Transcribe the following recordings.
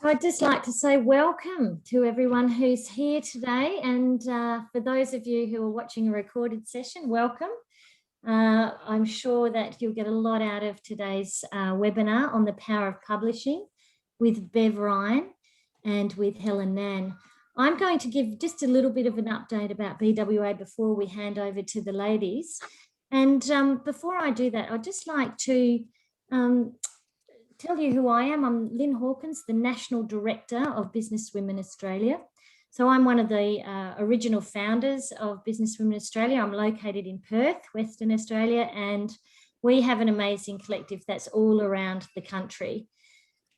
I'd just like to say welcome to everyone who's here today, and for those of you who are watching a recorded session, welcome. I'm sure that you'll get a lot out of today's webinar on the power of publishing with Bev Ryan and with Helen Nan. I'm going to give just a little bit of an update about BWA before we hand over to the ladies. And before I do that, I'd just like to tell you who I am. I'm Lynn Hawkins, the National Director of Business Women Australia. So I'm one of the original founders of Business Women Australia. I'm located in Perth, Western Australia, and we have an amazing collective that's all around the country.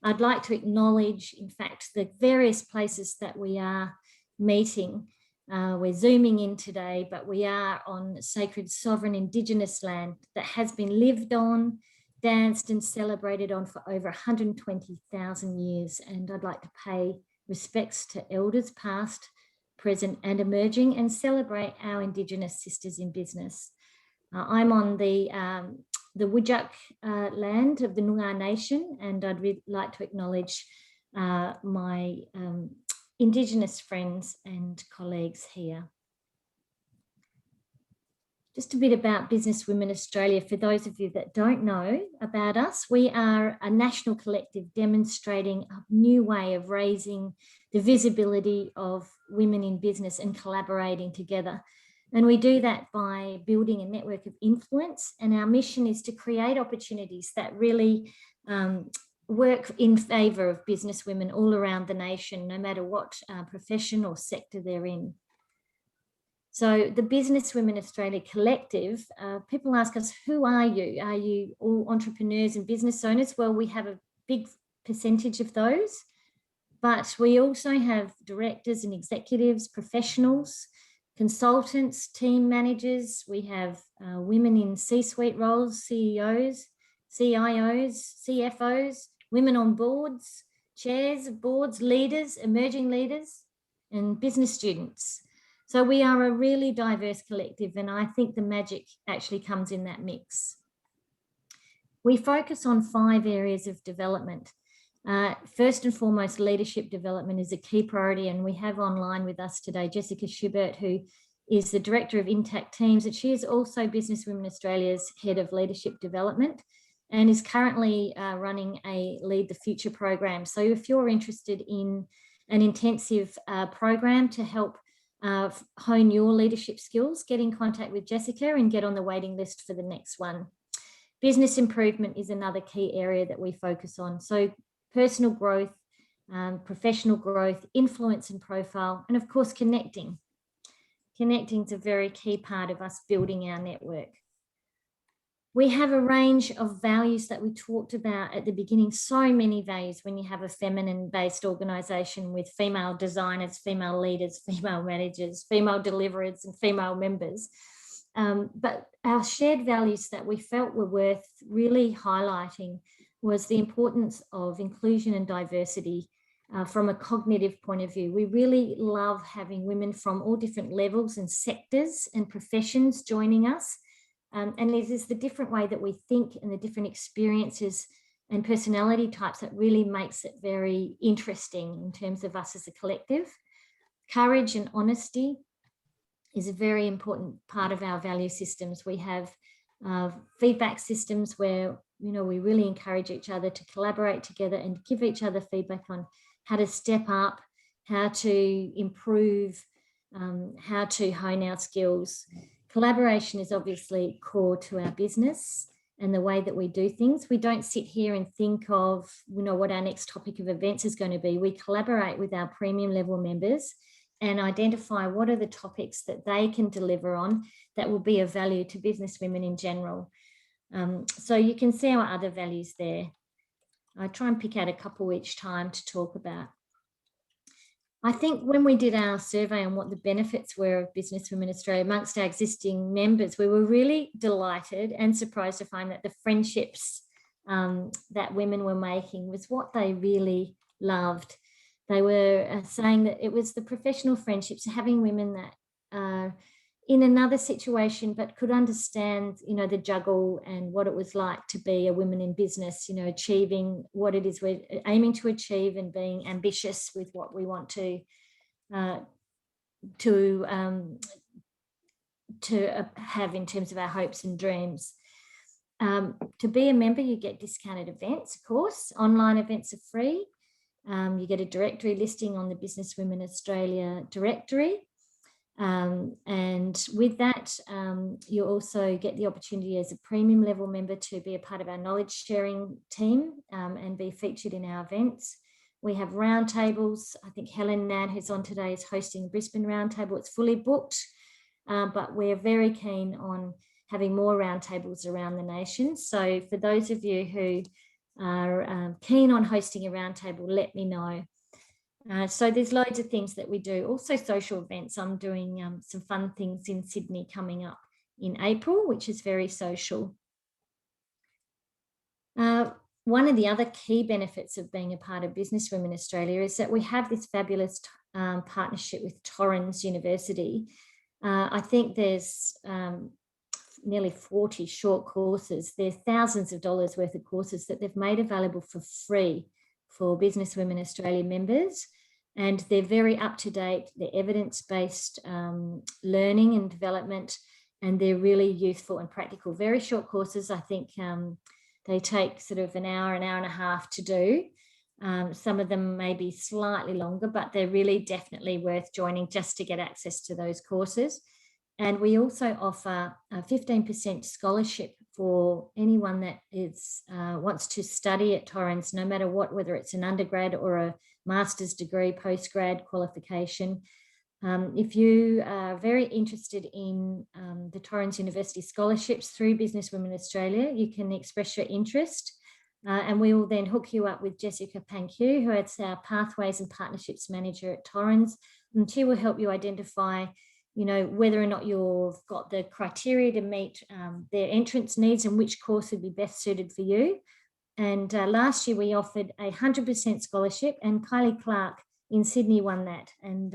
I'd like to acknowledge, in fact, the various places that we are meeting. We're Zooming in today, but we are on sacred sovereign Indigenous land that has been lived on, danced and celebrated on for over 120,000 years. And I'd like to pay respects to elders past, present and emerging, and celebrate our Indigenous sisters in business. I'm on the Whadjuk land of the Noongar Nation, and I'd really like to acknowledge my Indigenous friends and colleagues here. Just a bit about Business Women Australia. For those of you that don't know about us, we are a national collective demonstrating a new way of raising the visibility of women in business and collaborating together. And we do that by building a network of influence. And our mission is to create opportunities that really work in favour of business women all around the nation, no matter what profession or sector they're in. So the Business Women Australia Collective, people ask us, who are you? Are you all entrepreneurs and business owners? Well, we have a big percentage of those, but we also have directors and executives, professionals, consultants, team managers. We have women in C-suite roles, CEOs, CIOs, CFOs, women on boards, chairs of boards, leaders, emerging leaders, and business students. So we are a really diverse collective, and I think the magic actually comes in that mix. We focus on 5 areas of development. First and foremost, leadership development is a key priority, and we have online with us today Jessica Schubert, who is the Director of Intact Teams, and she is also Business Women Australia's Head of Leadership Development and is currently running a Lead the Future program. So if you're interested in an intensive program to help hone your leadership skills, get in contact with Jessica and get on the waiting list for the next one. Business improvement is another key area that we focus on. So personal growth, professional growth, influence and profile, and of course, connecting. Connecting is a very key part of us building our network. We have a range of values that we talked about at the beginning. So many values when you have a feminine-based organisation with female designers, female leaders, female managers, female deliverers, and female members. But our shared values that we felt were worth really highlighting was the importance of inclusion and diversity from a cognitive point of view. We really love having women from all different levels and sectors and professions joining us. And it is the different way that we think and the different experiences and personality types that really makes it very interesting in terms of us as a collective. Courage and honesty is a very important part of our value systems. We have feedback systems where, we really encourage each other to collaborate together and give each other feedback on how to step up, how to improve, how to hone our skills. Collaboration is obviously core to our business and the way that we do things. We don't sit here and think of, what our next topic of events is going to be. We collaborate with our premium level members and identify what are the topics that they can deliver on that will be of value to business women in general. So you can see our other values there. I try and pick out a couple each time to talk about. I think when we did our survey on what the benefits were of Business Women Australia amongst our existing members, we were really delighted and surprised to find that the friendships that women were making was what they really loved. They were saying that it was the professional friendships, having women that in another situation, but could understand, you know, the juggle and what it was like to be a woman in business, you know, achieving what it is we're aiming to achieve and being ambitious with what we want to have in terms of our hopes and dreams. To be a member, you get discounted events, of course. Online events are free. You get a directory listing on the Business Women Australia directory. And with that, you also get the opportunity as a premium level member to be a part of our knowledge sharing team and be featured in our events. We have roundtables. I think Helen Nan, who's on today, is hosting Brisbane Roundtable. It's fully booked, but we're very keen on having more roundtables around the nation. So for those of you who are keen on hosting a roundtable, let me know. So there's loads of things that we do. Also social events. I'm doing some fun things in Sydney coming up in April, which is very social. One of the other key benefits of being a part of Business Women Australia is that we have this fabulous partnership with Torrens University. I think there's nearly 40 short courses. There's thousands of dollars worth of courses that they've made available for free for Business Women Australia members. And they're very up to date. They're evidence-based learning and development, and they're really useful and practical. Very short courses. I think they take sort of an hour and a half to do. Some of them may be slightly longer, but they're really definitely worth joining just to get access to those courses. And we also offer a 15% scholarship for anyone that wants to study at Torrens, no matter what, whether it's an undergrad or a master's degree, postgrad qualification. If you are very interested in the Torrens University scholarships through Business Women Australia, you can express your interest. And we will then hook you up with Jessica Panque, who is our Pathways and Partnerships Manager at Torrens. And she will help you identify, you know, whether or not you've got the criteria to meet their entrance needs and which course would be best suited for you. And last year we offered a 100% scholarship, and Kylie Clark in Sydney won that. And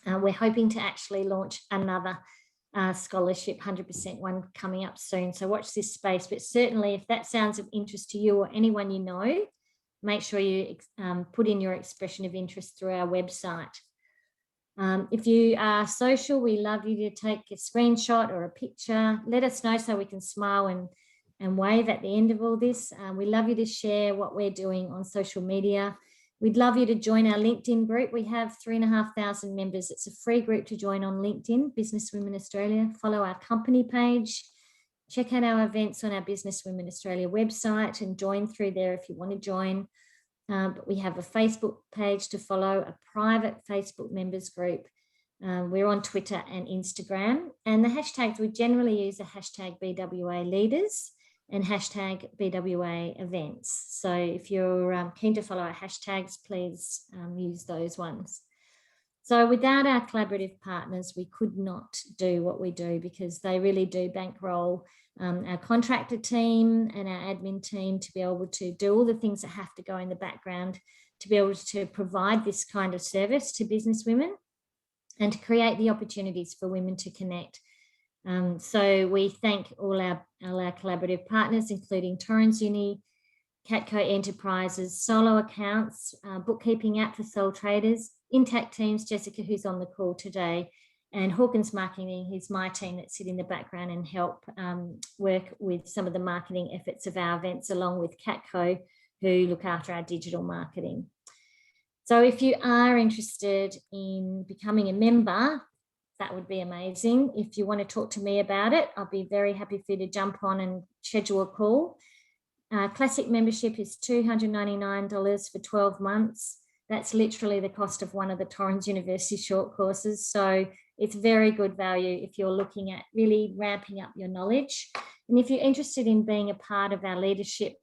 we're hoping to actually launch another scholarship, 100% one coming up soon. So watch this space. But certainly if that sounds of interest to you or anyone you know, make sure you put in your expression of interest through our website. If you are social, we love you to take a screenshot or a picture. Let us know so we can smile and wave at the end of all this. We love you to share what we're doing on social media. We'd love you to join our LinkedIn group. We have 3,500 members. It's a free group to join on LinkedIn, Business Women Australia. Follow our company page. Check out our events on our Business Women Australia website and join through there if you want to join. But we have a Facebook page to follow, a private Facebook members group. We're on Twitter and Instagram. And the hashtags, we generally use the hashtag BWA Leaders and hashtag BWA Events. So if you're keen to follow our hashtags, please use those ones. So without our collaborative partners, we could not do what we do, because they really do bankroll our contractor team and our admin team to be able to do all the things that have to go in the background to be able to provide this kind of service to business women and to create the opportunities for women to connect. So we thank all our collaborative partners, including Torrens Uni, Catco Enterprises, Solo Accounts, bookkeeping app for sole traders, Intact Teams, Jessica, who's on the call today, and Hawkins Marketing, who's my team that sit in the background and help work with some of the marketing efforts of our events, along with Catco, who look after our digital marketing. So if you are interested in becoming a member, that would be amazing. If you want to talk to me about it, I'll be very happy for you to jump on and schedule a call. Classic membership is $299 for 12 months. That's literally the cost of one of the Torrens University short courses. So it's very good value if you're looking at really ramping up your knowledge. And if you're interested in being a part of our leadership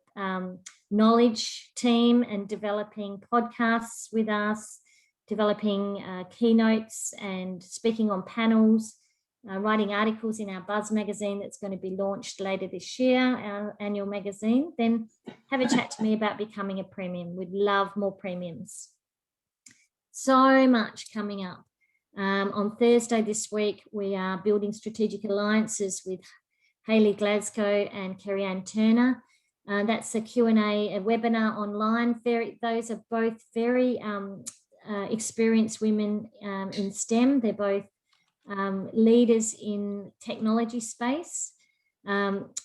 knowledge team and developing podcasts with us, developing keynotes and speaking on panels, writing articles in our Buzz magazine that's going to be launched later this year, our annual magazine, then have a chat to me about becoming a premium. We'd love more premiums. So much coming up. On Thursday this week, we are building strategic alliances with Hayley Glasgow and Kerry-Ann Turner. That's a Q&A, a webinar online. Those are both very experienced women in STEM. They're both leaders in technology space.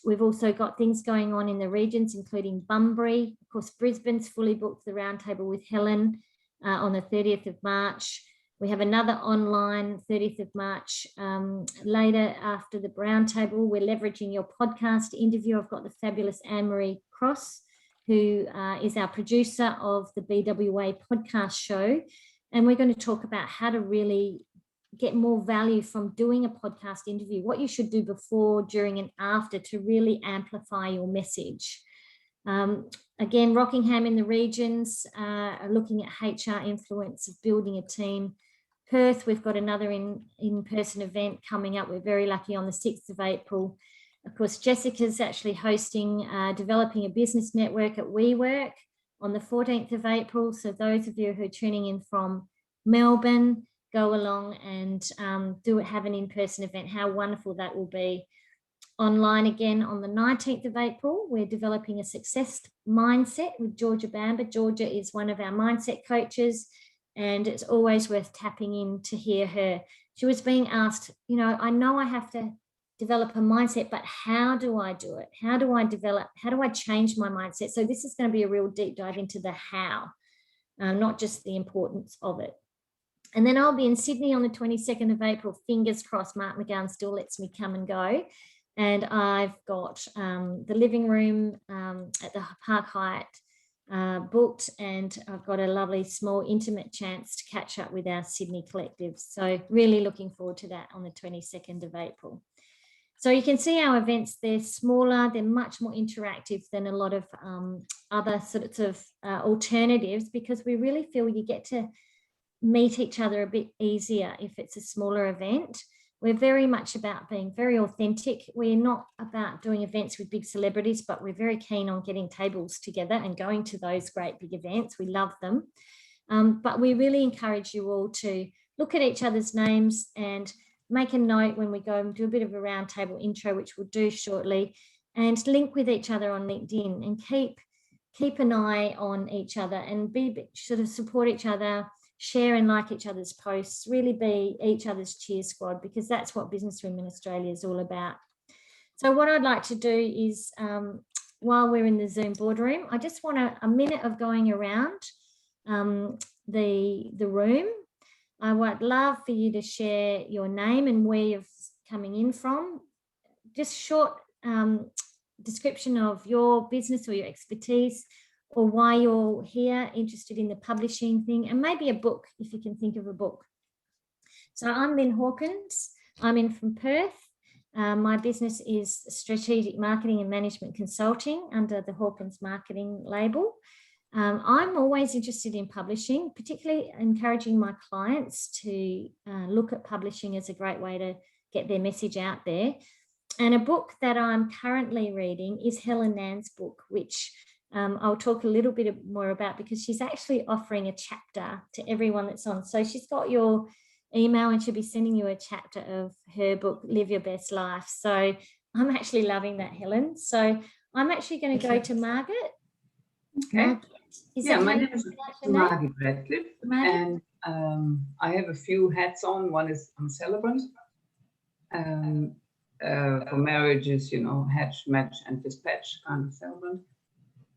We've also got things going on in the regions, including Bunbury. Of course, Brisbane's fully booked the roundtable with Helen on the 30th of March. We have another online 30th of March later after the roundtable. We're leveraging your podcast interview. I've got the fabulous Anne-Marie Cross, who is our producer of the BWA podcast show. And we're going to talk about how to really get more value from doing a podcast interview, what you should do before, during, and after to really amplify your message. Again, Rockingham in the regions are looking at HR influence of building a team. Perth, we've got another in-person event coming up. We're very lucky on the 6th of April. Of course, Jessica's actually hosting Developing a Business Network at WeWork on the 14th of April. So those of you who are tuning in from Melbourne, go along and have an in-person event. How wonderful that will be. Online again on the 19th of April, we're developing a success mindset with Georgia Bamber. Georgia is one of our mindset coaches, and it's always worth tapping in to hear her. She was being asked, you know I have to develop a mindset, but how do I do it? How do I change my mindset? So this is going to be a real deep dive into the how, not just the importance of it. And then I'll be in Sydney on the 22nd of April. Fingers crossed, Mark McGowan still lets me come and go. And I've got the living room at the Park Hyatt booked, and I've got a lovely, small, intimate chance to catch up with our Sydney collective. So really looking forward to that on the 22nd of April. So you can see our events, they're smaller, they're much more interactive than a lot of other sorts of alternatives, because we really feel you get to meet each other a bit easier if it's a smaller event. We're very much about being very authentic. We're not about doing events with big celebrities, but we're very keen on getting tables together and going to those great big events. We love them. But we really encourage you all to look at each other's names and make a note when we go and do a bit of a roundtable intro, which we'll do shortly, and link with each other on LinkedIn and keep an eye on each other and sort of support each other, share and like each other's posts, really be each other's cheer squad, because that's what Business Women Australia is all about. So what I'd like to do is, while we're in the Zoom boardroom, I just want a minute of going around the room. I would love for you to share your name and where you're coming in from. Just short description of your business or your expertise, or why you're here, interested in the publishing thing, and maybe a book, if you can think of a book. So I'm Lynn Hawkins. I'm in from Perth. My business is Strategic Marketing and Management Consulting under the Hawkins Marketing label. I'm always interested in publishing, particularly encouraging my clients to look at publishing as a great way to get their message out there. And a book that I'm currently reading is Helen Nann's book, which I'll talk a little bit more about, because she's actually offering a chapter to everyone that's on. So she's got your email and she'll be sending you a chapter of her book, Live Your Best Life. So I'm actually loving that, Helen. So I'm actually going to go to Margaret. Okay. Margaret, my name is Margaret Radcliffe, and I have a few hats on. One is I'm a celebrant. For marriages, hatch, match, and dispatch kind of celebrant.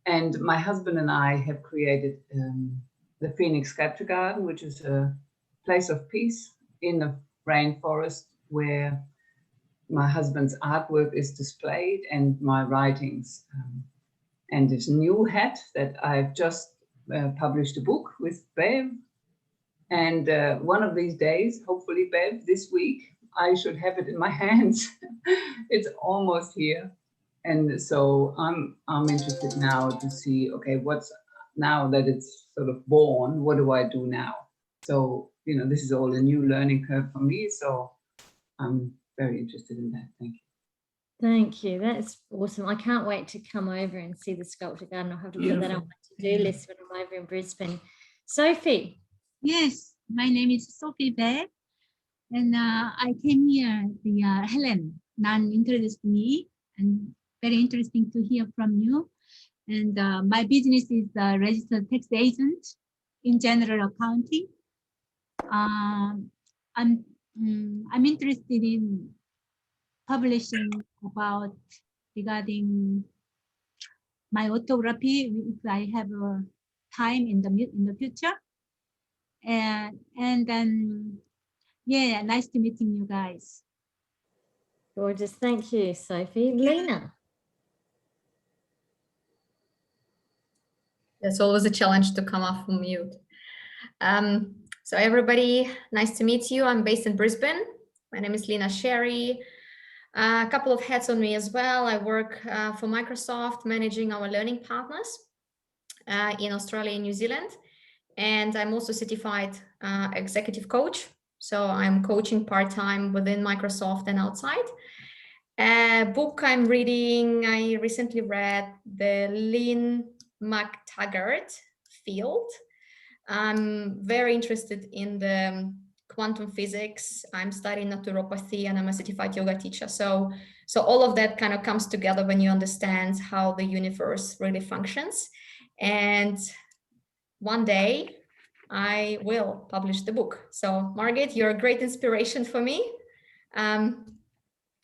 And my husband and I have created the Phoenix Sculpture Garden, which is a place of peace in the rainforest where my husband's artwork is displayed and my writings. And this new hat that I've just published a book with Bev. And one of these days, hopefully, Bev, this week, I should have it in my hands. It's almost here. And so I'm interested now to see, okay, what's now that it's sort of born, what do I do now? So, this is all a new learning curve for me. So I'm very interested in that. Thank you. Thank you. That's awesome. I can't wait to come over and see the sculpture garden. I'll have to put that on my to-do list when I'm over in Brisbane. Sophie. Yes, my name is Sophie Bev. And I came here, Helen introduced me, and very interesting to hear from you. And my business is registered tax agent in general accounting. I'm interested in publishing about regarding my autography if I have time in the future. And then yeah, nice to meeting you guys. Gorgeous. Thank you, Sophie. Lena. It's always a challenge to come off from mute. So everybody, nice to meet you. I'm based in Brisbane. My name is Lena Sherry. A couple of hats on me as well. I work for Microsoft, managing our learning partners in Australia and New Zealand. And I'm also certified executive coach. So I'm coaching part-time within Microsoft and outside. Book I'm reading, I recently read the Lynn McTaggart Field. I'm very interested in the quantum physics. I'm studying naturopathy and I'm a certified yoga teacher. So all of that kind of comes together when you understand how the universe really functions. And one day I will publish the book. So Margaret, you're a great inspiration for me.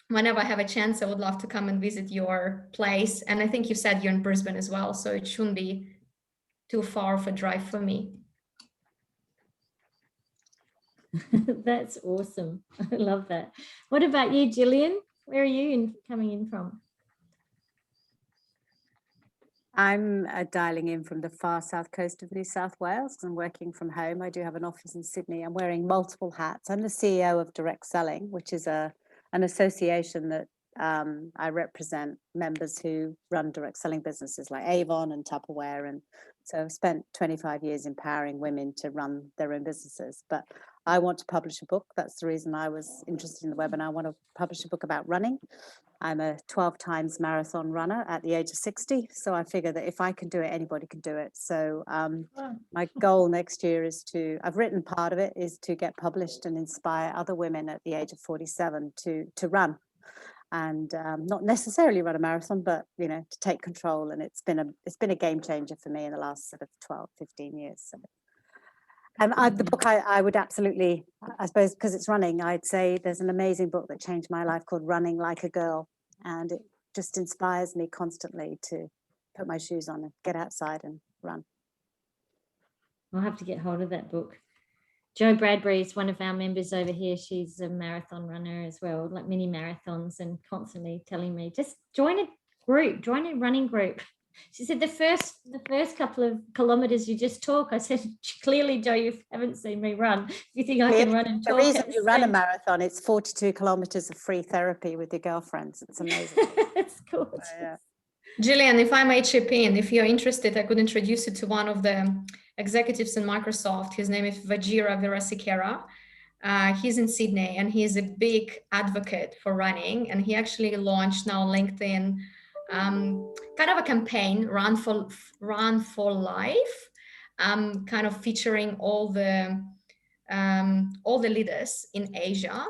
Whenever I have a chance, I would love to come and visit your place. And I think you said you're in Brisbane as well, so it shouldn't be too far of a drive for me. That's awesome. I love that. What about you, Gillian? Where are you coming in from? I'm dialing in from the far south coast of New South Wales and working from home. I do have an office in Sydney. I'm wearing multiple hats. I'm the CEO of Direct Selling, which is an association that I represent members who run direct selling businesses like Avon and Tupperware. And so I've spent 25 years empowering women to run their own businesses. But I want to publish a book. That's the reason I was interested in the webinar. I want to publish a book about running. I'm a 12 times marathon runner at the age of 60. So I figure that if I can do it, anybody can do it. So my goal next year is I've written part of it, is to get published and inspire other women at the age of 47 to run. And not necessarily run a marathon, but, you know, to take control. And it's been a game changer for me in the last sort of 12, 15 years. So. The book I would absolutely, I suppose, because it's running, I'd say there's an amazing book that changed my life called Running Like a Girl. And it just inspires me constantly to put my shoes on and get outside and run. I'll have to get hold of that book. Jo Bradbury is one of our members over here. She's a marathon runner as well, like mini marathons, and constantly telling me, just join a group, join a running group. She said the first couple of kilometers you just talk. I said, clearly, Jo, you haven't seen me run. If you think I can run and talk. The reason you run a marathon, it's 42 kilometers of free therapy with your girlfriends. It's amazing. It's gorgeous. Yeah. Gillian, if I may chip in, if you're interested, I could introduce you to one of the executives in Microsoft. His name is Vajira Virasikera. He's in Sydney and he's a big advocate for running. And he actually launched now on LinkedIn kind of a campaign, Run for Life, kind of featuring all the leaders in Asia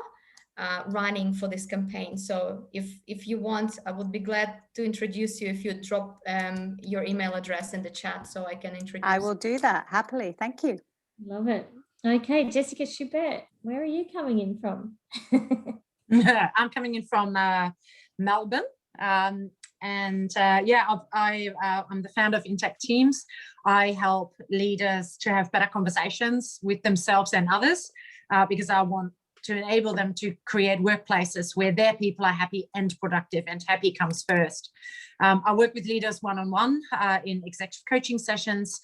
running for this campaign. So if you want, I would be glad to introduce you if you drop your email address in the chat so I can introduce. I will do that happily. Thank you. Love it. Okay, Jessica Schubert, where are you coming in from? I'm coming in from Melbourne. I'm the founder of Intact Teams. I help leaders to have better conversations with themselves and others because I want to enable them to create workplaces where their people are happy and productive, and happy comes first. I work with leaders one-on-one in executive coaching sessions,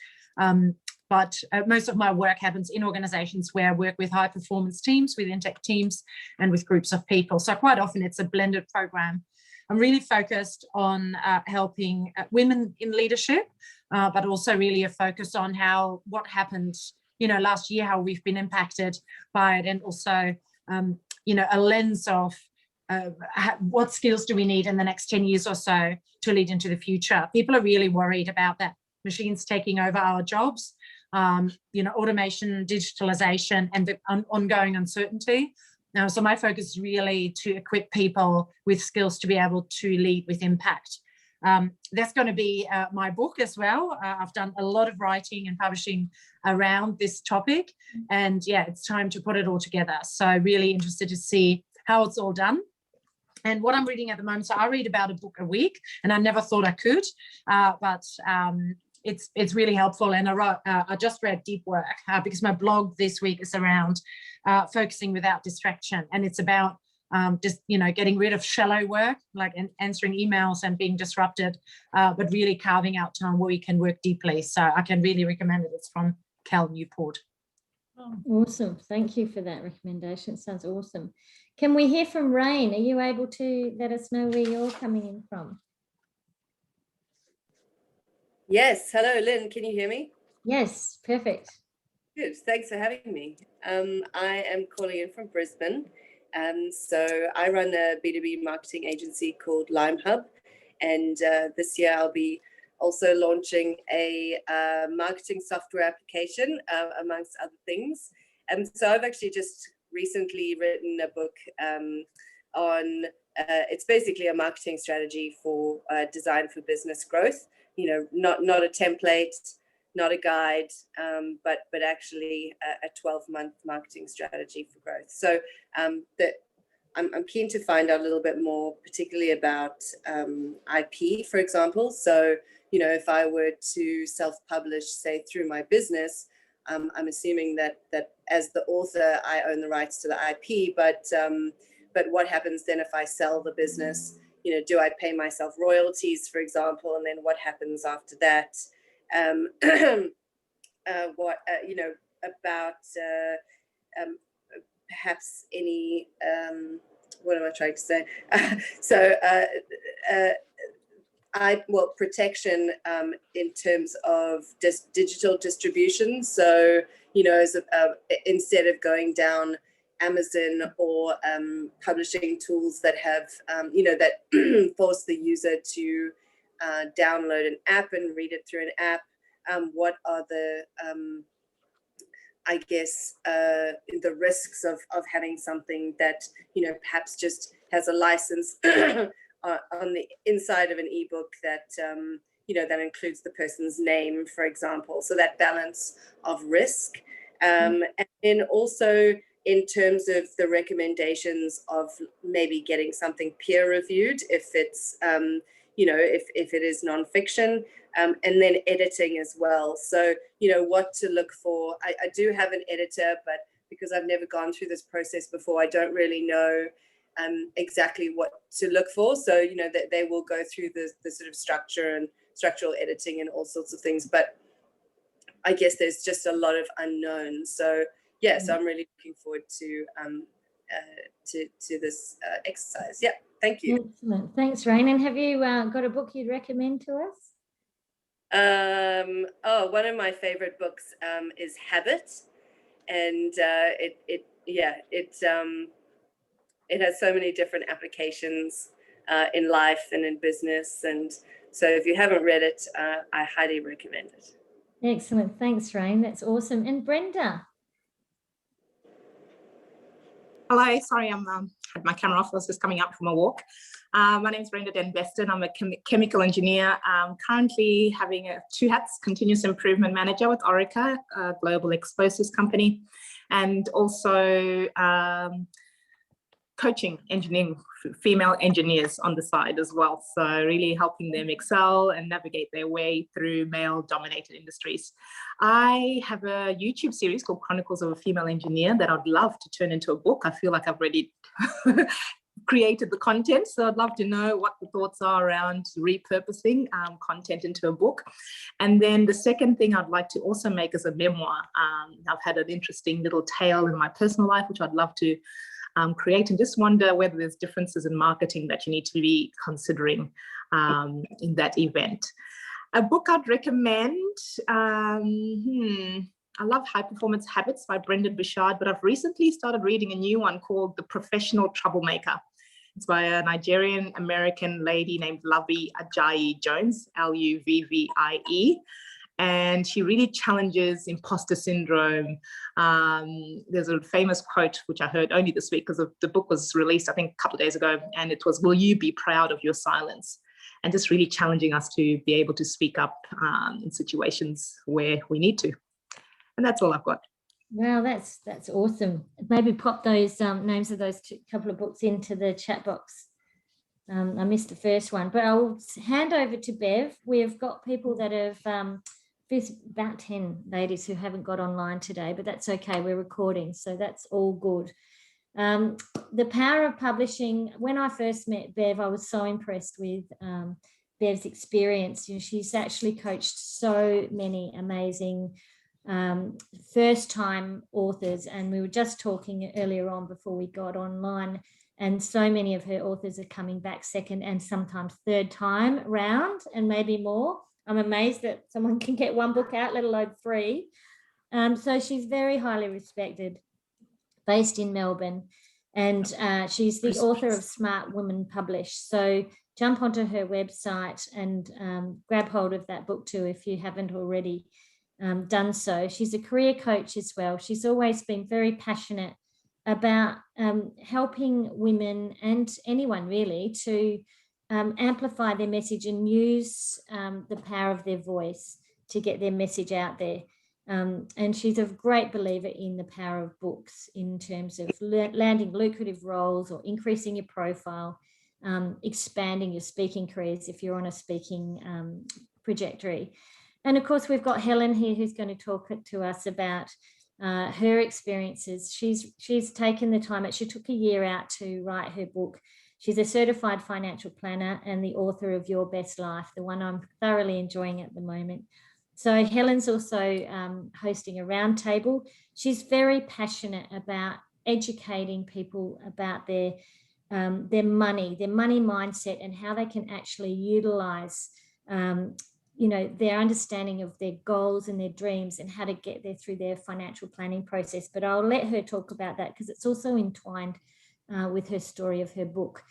but most of my work happens in organizations where I work with high performance teams, with Intact Teams, and with groups of people. So quite often it's a blended program. I'm really focused on helping women in leadership, but also really a focus on what happened, last year, how we've been impacted by it, and also, a lens of what skills do we need in the next 10 years or so to lead into the future. People are really worried about that machines taking over our jobs, automation, digitalization, and the ongoing uncertainty. So my focus is really to equip people with skills to be able to lead with impact. That's going to be my book as well. I've done a lot of writing and publishing around this topic, and yeah, it's time to put it all together. So really interested to see how it's all done. And what I'm reading at the moment, so I read about a book a week, and I never thought I could, but it's really helpful. And I just read Deep Work because my blog this week is around focusing without distraction, and it's about just, you know, getting rid of shallow work, like answering emails and being disrupted, but really carving out time where we can work deeply. So I can really recommend it. It's from Cal Newport. Awesome. Thank you for that recommendation. It sounds awesome. Can we hear from Rain? Are you able to let us know where you're coming in from? Yes. Hello, Lynn. Can you hear me? Yes, perfect. Good. Thanks for having me. I am calling in from Brisbane. So I run a B2B marketing agency called Lime Hub. And this year I'll be also launching a marketing software application, amongst other things. So I've actually just recently written a book on, it's basically a marketing strategy for design for business growth. You know, not a template, not a guide, but actually a 12-month marketing strategy for growth. So I'm keen to find out a little bit more, particularly about IP, for example. So, you know, if I were to self-publish, say, through my business, I'm assuming that as the author, I own the rights to the IP, but what happens then if I sell the business? You know, do I pay myself royalties, for example, and then what happens after that? You know, about perhaps any, what am I trying to say? Protection in terms of digital distribution. So, you know, instead of going down Amazon or publishing tools that have, you know, that force the user to download an app and read it through an app, what are the, I guess, the risks of having something that, you know, perhaps just has a license on the inside of an ebook that, you know, that includes the person's name, for example. So that balance of risk. And then also in terms of the recommendations of maybe getting something peer reviewed, if it's, you know, if it is nonfiction, and then editing as well. So, you know, what to look for. I do have an editor, but because I've never gone through this process before, I don't really know exactly what to look for. So, you know, that they will go through the sort of structure and structural editing and all sorts of things. But I guess there's just a lot of unknowns. So, yeah, so I'm really looking forward to this exercise. Yeah, thank you. Excellent. Thanks, Rain. And have you got a book you'd recommend to us? One of my favorite books is Habit, and it has so many different applications in life and in business, and so if you haven't read it, I highly recommend it. Excellent. Thanks, Rain. That's awesome. And Brenda? Hello, sorry, I had my camera off. I was just coming up from a walk. My name is Brenda Den-Beston. I'm a chemical engineer. I'm currently having two hats: continuous improvement manager with Orica, a global explosives company, and also coaching engineering female engineers on the side as well. So really helping them excel and navigate their way through male-dominated industries. I have a YouTube series called Chronicles of a Female Engineer that I'd love to turn into a book. I feel like I've already created the content, so I'd love to know what the thoughts are around repurposing content into a book. And then the second thing I'd like to also make is a memoir. I've had an interesting little tale in my personal life, which I'd love to create, and just wonder whether there's differences in marketing that you need to be considering in that event. A book I'd recommend, I love High Performance Habits by Brendan Bouchard, but I've recently started reading a new one called The Professional Troublemaker. It's by a Nigerian-American lady named Lovey Ajayi Jones, Luvvie. And she really challenges imposter syndrome. There's a famous quote, which I heard only this week because the book was released, I think, a couple of days ago, and it was, "Will you be proud of your silence?" And just really challenging us to be able to speak up in situations where we need to. And that's all I've got. Wow, that's awesome. Maybe pop those names of those couple of books into the chat box. I missed the first one, but I'll hand over to Bev. We've got people that have, there's about 10 ladies who haven't got online today, but that's okay. We're recording, so that's all good. The power of publishing. When I first met Bev, I was so impressed with Bev's experience. You know, she's actually coached so many amazing first-time authors, and we were just talking earlier on before we got online, and so many of her authors are coming back second and sometimes third time round, and maybe more. I'm amazed that someone can get one book out, let alone 3. So she's very highly respected, based in Melbourne, and she's the author of Smart Women Published. So jump onto her website and grab hold of that book too if you haven't already done so. She's a career coach as well. She's always been very passionate about helping women and anyone really to amplify their message and use the power of their voice to get their message out there. And she's a great believer in the power of books in terms of landing lucrative roles or increasing your profile, expanding your speaking careers if you're on a speaking trajectory. And of course, we've got Helen here who's going to talk to us about her experiences. She's taken the time. She took a year out to write her book. She's a certified financial planner and the author of Your Best Life, the one I'm thoroughly enjoying at the moment. So Helen's also hosting a roundtable. She's very passionate about educating people about their money mindset, and how they can actually utilize their understanding of their goals and their dreams and how to get there through their financial planning process. But I'll let her talk about that because it's also entwined with her story of her book.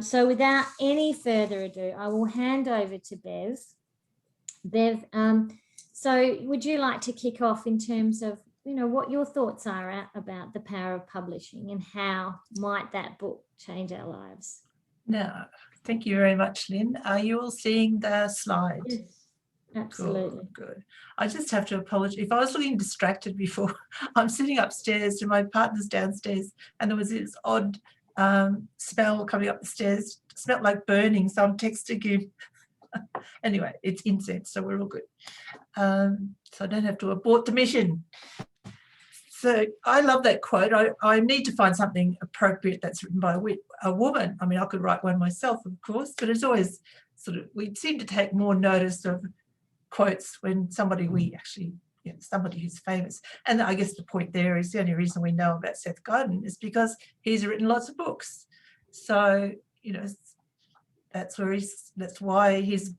So without any further ado, I will hand over to Bev. Bev, so would you like to kick off in terms of, what your thoughts are about the power of publishing and how might that book change our lives? No, thank you very much, Lynn. Are you all seeing the slide? Yes, absolutely. Good. I just have to apologize. If I was looking distracted before, I'm sitting upstairs and my partner's downstairs, and there was this odd smell coming up the stairs. It smelled like burning, so I'm texting him. Anyway, it's incense, so we're all good. So I don't have to abort the mission. So I love that quote. I need to find something appropriate that's written by a woman. I mean, I could write one myself, of course, but it's always we seem to take more notice of quotes when somebody somebody who's famous. And I guess the point there is the only reason we know about Seth Godin is because he's written lots of books. So, that's why his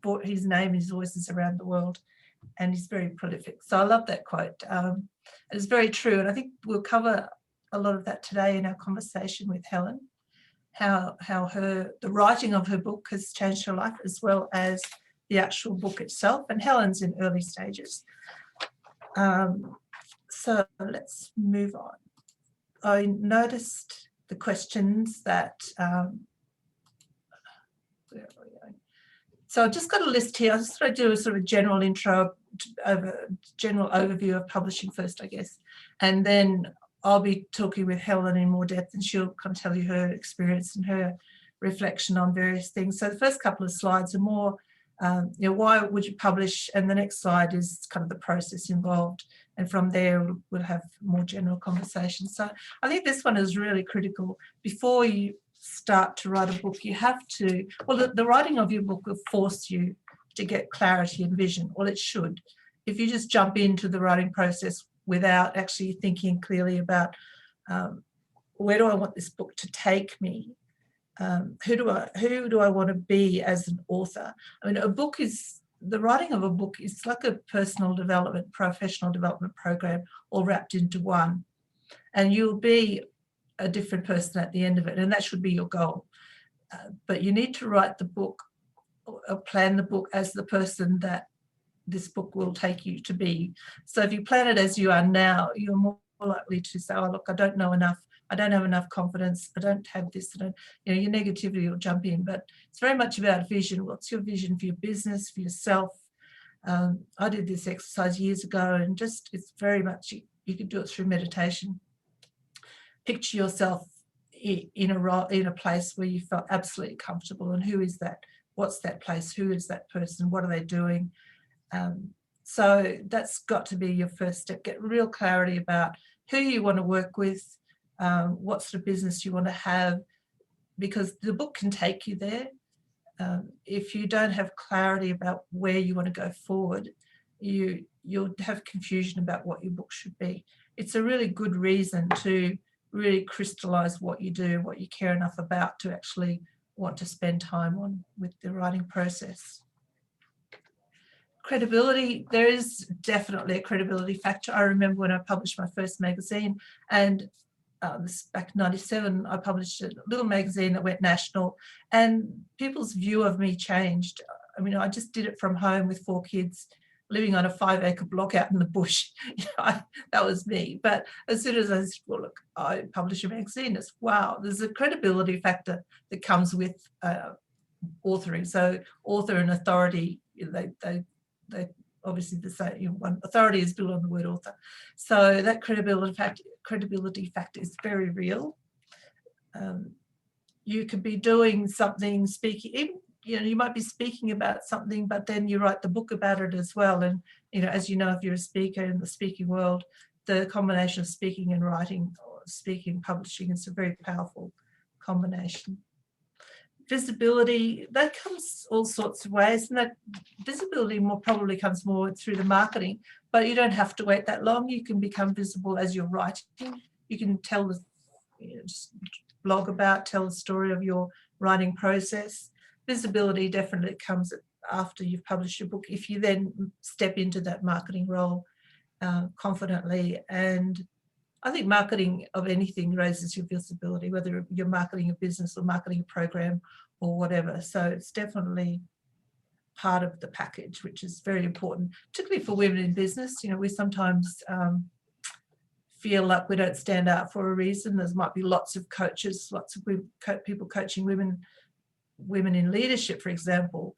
name, his voice is around the world, and he's very prolific. So I love that quote. It's very true, and I think we'll cover a lot of that today in our conversation with Helen, how the writing of her book has changed her life, as well as the actual book itself. And Helen's in early stages. So let's move on. I noticed the questions that where are we going? So I've just got a list here. I just want to do a sort of general overview of publishing first, I guess. And then I'll be talking with Helen in more depth, and she'll kind of tell you her experience and her reflection on various things. So the first couple of slides are more, why would you publish? And the next slide is kind of the process involved. And from there, we'll have more general conversations. So I think this one is really critical. Before you start to write a book, you have to, the writing of your book will force you to get clarity and vision. Well, it should. If you just jump into the writing process without actually thinking clearly about where do I want this book to take me, who do I want to be as an author? I mean, the writing of a book is like a personal development, professional development program all wrapped into one, and you'll be a different person at the end of it, and that should be your goal. But you need to write the book or plan the book as the person that this book will take you to be. So if you plan it as you are now, you're more likely to say, oh, look, I don't know enough. I don't have enough confidence. I don't have this. I don't, you know, your negativity will jump in. But it's very much about vision. What's your vision for your business, for yourself? I did this exercise years ago, and just it's very much, you can do it through meditation. Picture yourself in a place where you felt absolutely comfortable, and who is that? What's that place? Who is that person? What are they doing? So that's got to be your first step. Get real clarity about who you want to work with, what sort of business you want to have, because the book can take you there. If you don't have clarity about where you want to go forward, you'll have confusion about what your book should be. It's a really good reason to really crystallize what you do, what you care enough about to actually want to spend time on with the writing process. Credibility, there is definitely a credibility factor. I remember when I published my first magazine, and this back in '97, I published a little magazine that went national, and people's view of me changed. I mean, I just did it from home with 4 kids, living on a 5-acre block out in the bush. You know, that was me. But as soon as I said, well, look, I publish a magazine, it's wow, there's a credibility factor that comes with authoring. So author and authority, they obviously the same. You know, one authority is built on the word author. So that credibility factor is very real. You could be doing something, speaking, even, you know, you might be speaking about something, but then you write the book about it as well. And, you know, as you know, if you're a speaker in the speaking world, the combination of speaking and writing, or speaking, publishing, is a very powerful combination. Visibility, that comes all sorts of ways, and that visibility more probably comes more through the marketing, but you don't have to wait that long. You can become visible as you're writing. You can tell the, you know, just blog about, tell the story of your writing process. Visibility definitely comes after you've published your book, if you then step into that marketing role confidently. And I think marketing of anything raises your visibility, whether you're marketing a business or marketing a program or whatever. So it's definitely part of the package, which is very important, particularly for women in business. You know, we sometimes feel like we don't stand out for a reason. There might be lots of coaches, lots of people coaching women in leadership, for example.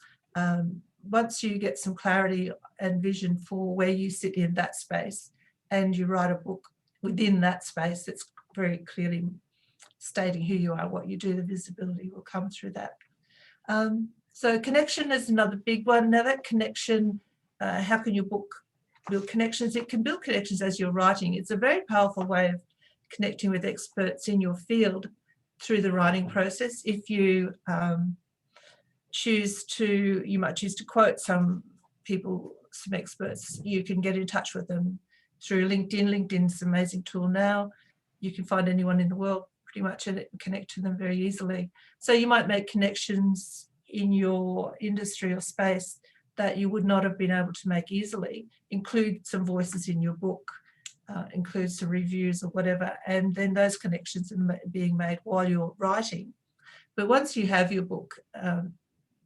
Once you get some clarity and vision for where you sit in that space, and you write a book within that space that's very clearly stating who you are, what you do, the visibility will come through that. So connection is another big one. Now that connection, how can your book build connections? It can build connections as you're writing. It's a very powerful way of connecting with experts in your field through the writing process. If you you might choose to quote some people, some experts, you can get in touch with them through LinkedIn. LinkedIn's an amazing tool now. You can find anyone in the world pretty much and connect to them very easily. So you might make connections in your industry or space that you would not have been able to make easily. Include some voices in your book, include some reviews or whatever, and then those connections are being made while you're writing. But once you have your book,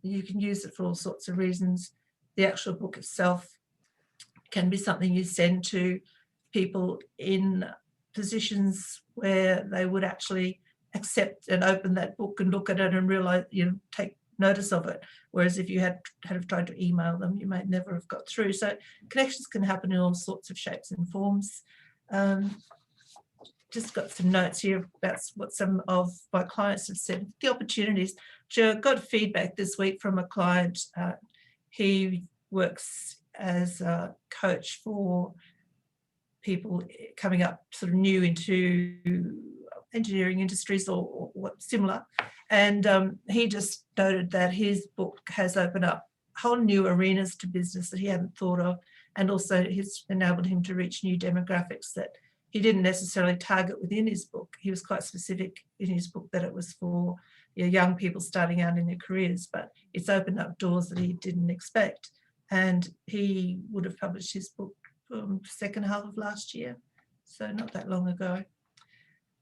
you can use it for all sorts of reasons. The actual book itself can be something you send to people in positions where they would actually accept and open that book and look at it and realize, you know, take notice of it. Whereas if you had tried to email them, you might never have got through. So connections can happen in all sorts of shapes and forms. Just got some notes here about what some of my clients have said. The opportunities. So I got feedback this week from a client. He works as a coach for people coming up sort of new into engineering industries or what similar. And he just noted that his book has opened up whole new arenas to business that he hadn't thought of, and also it's enabled him to reach new demographics that he didn't necessarily target within his book. He was quite specific in his book that it was for, you know, young people starting out in their careers, but it's opened up doors that he didn't expect. And he would have published his book second half of last year, so not that long ago.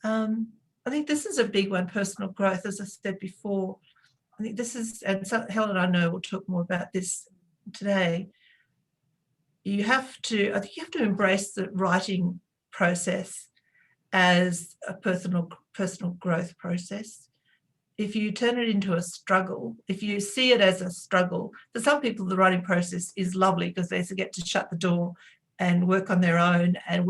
I think this is a big one, personal growth, as I said before. I think this is, and so Helen, I know, will talk more about this today. I think you have to embrace the writing process as a personal growth process. If you turn it into a struggle, if you see it as a struggle, for some people the writing process is lovely because they get to shut the door and work on their own and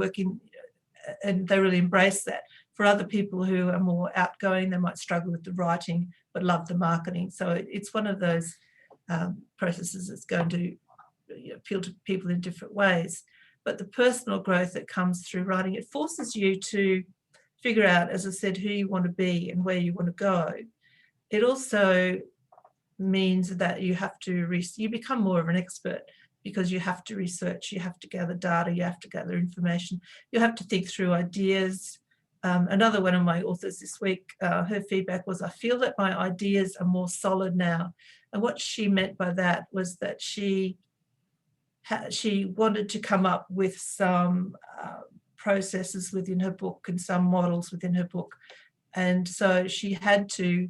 and they really embrace that. For other people who are more outgoing, they might struggle with the writing but love the marketing. So it's one of those processes that's going to appeal to people in different ways. But the personal growth that comes through writing, it forces you to figure out, as I said, who you want to be and where you want to go. It also means that you have to you become more of an expert because you have to research, you have to gather data, you have to gather information, you have to think through ideas. Another one of my authors this week, her feedback was, I feel that my ideas are more solid now. And what she meant by that was that she wanted to come up with some processes within her book and some models within her book. And so she had to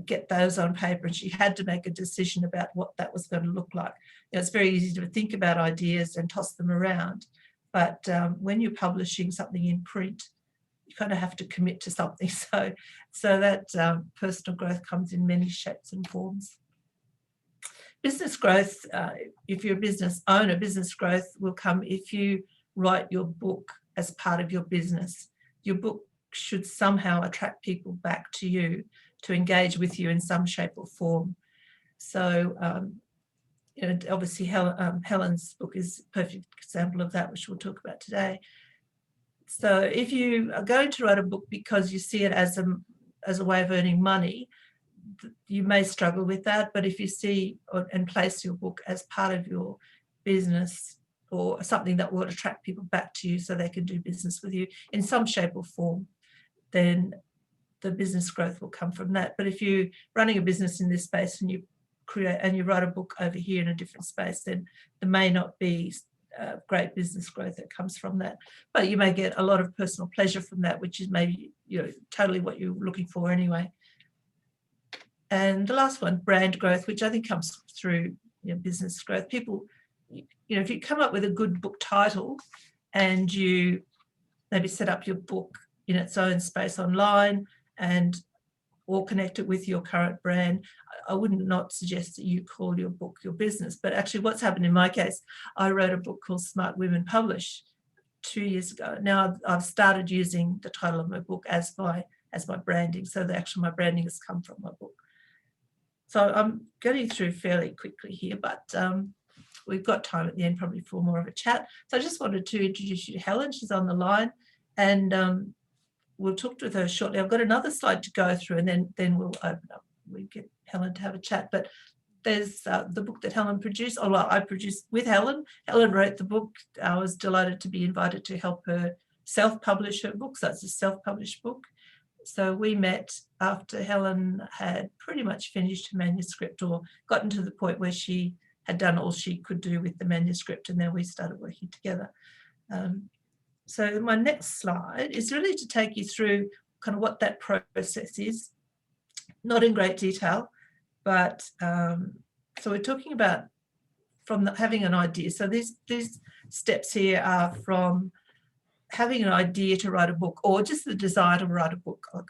get those on paper, and she had to make a decision about what that was going to look like. It's very easy to think about ideas and toss them around, but when you're publishing something in print, you kind of have to commit to something. So that personal growth comes in many shapes and forms. Business growth, if you're a business owner, business growth will come if you write your book as part of your business. Your book should somehow attract people back to you to engage with you in some shape or form. So, obviously Helen's book is a perfect example of that, which we'll talk about today. So if you are going to write a book because you see it as a way of earning money, you may struggle with that. But if you see and place your book as part of your business or something that will attract people back to you so they can do business with you in some shape or form, then the business growth will come from that. But if you're running a business in this space and you write a book over here in a different space, then there may not be great business growth that comes from that. But you may get a lot of personal pleasure from that, which is maybe totally what you're looking for anyway. And the last one, brand growth, which I think comes through business growth. People, if you come up with a good book title and you maybe set up your book in its own space online or connect it with your current brand, I wouldn't not suggest that you call your book your business. But actually what's happened in my case, I wrote a book called Smart Women Publish 2 years ago. Now I've started using the title of my book as my branding. So my branding has come from my book. So I'm getting through fairly quickly here, but we've got time at the end probably for more of a chat. So I just wanted to introduce you to Helen. She's on the line, and we'll talk with her shortly. I've got another slide to go through, and then we'll open up. We get Helen to have a chat. But there's the book that Helen produced. Oh, well, I produced with Helen. Helen wrote the book. I was delighted to be invited to help her self-publish her book. So it's a self-published book. So we met after Helen had pretty much finished her manuscript or gotten to the point where she had done all she could do with the manuscript, and then we started working together. So my next slide is really to take you through kind of what that process is, not in great detail, but so we're talking about from having an idea. So these steps here are from having an idea to write a book or just the desire to write a book. Like,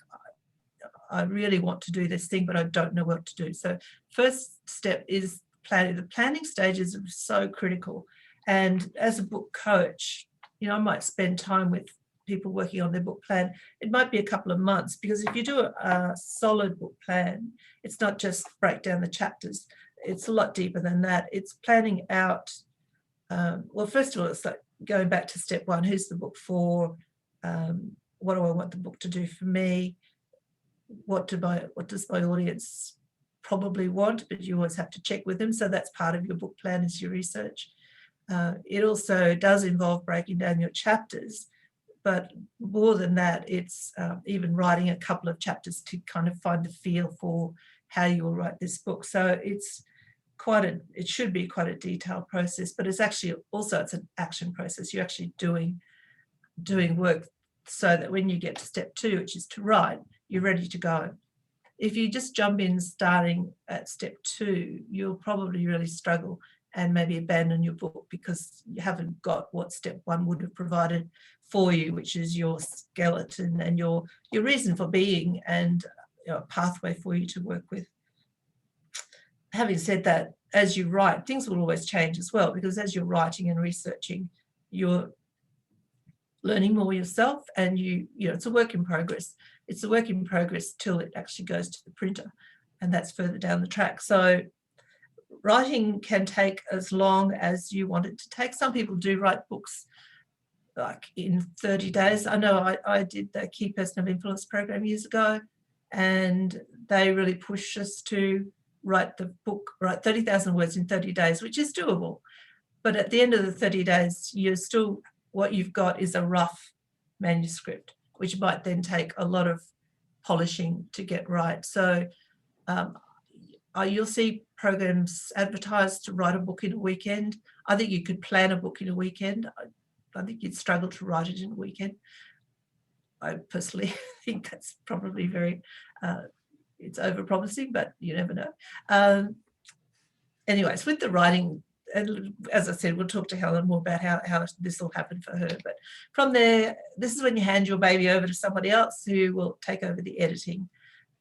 I really want to do this thing, but I don't know what to do. So first step is planning. The planning stage is so critical. And as a book coach, I might spend time with people working on their book plan. It might be a couple of months, because if you do a solid book plan, it's not just break down the chapters. It's a lot deeper than that. It's planning out. Well, first of all, it's like going back to step one. Who's the book for? What do I want the book to do for me? What does my audience probably want? But you always have to check with them. So that's part of your book plan, is your research. It also does involve breaking down your chapters, but more than that, it's even writing a couple of chapters to kind of find the feel for how you will write this book. So it should be quite a detailed process, but it's actually also it's an action process. You're actually doing work so that when you get to step two, which is to write, you're ready to go. If you just jump in starting at step two, you'll probably really struggle, and maybe abandon your book because you haven't got what step one would have provided for you, which is your skeleton and your reason for being, and a pathway for you to work with. Having said that, as you write, things will always change as well, because as you're writing and researching, you're learning more yourself, and it's a work in progress. It's a work in progress till it actually goes to the printer, and that's further down the track. So writing can take as long as you want it to take. Some people do write books like in 30 days. I know I did the Key Person of Influence program years ago, and they really pushed us to write 30,000 words in 30 days, which is doable. But at the end of the 30 days, what you've got is a rough manuscript, which might then take a lot of polishing to get right. So you'll see programs advertised to write a book in a weekend. I think you could plan a book in a weekend. I think you'd struggle to write it in a weekend. I personally think that's probably it's over-promising, but you never know. Anyways, with the writing, and as I said, we'll talk to Helen more about how this will happen for her. But from there, this is when you hand your baby over to somebody else who will take over the editing.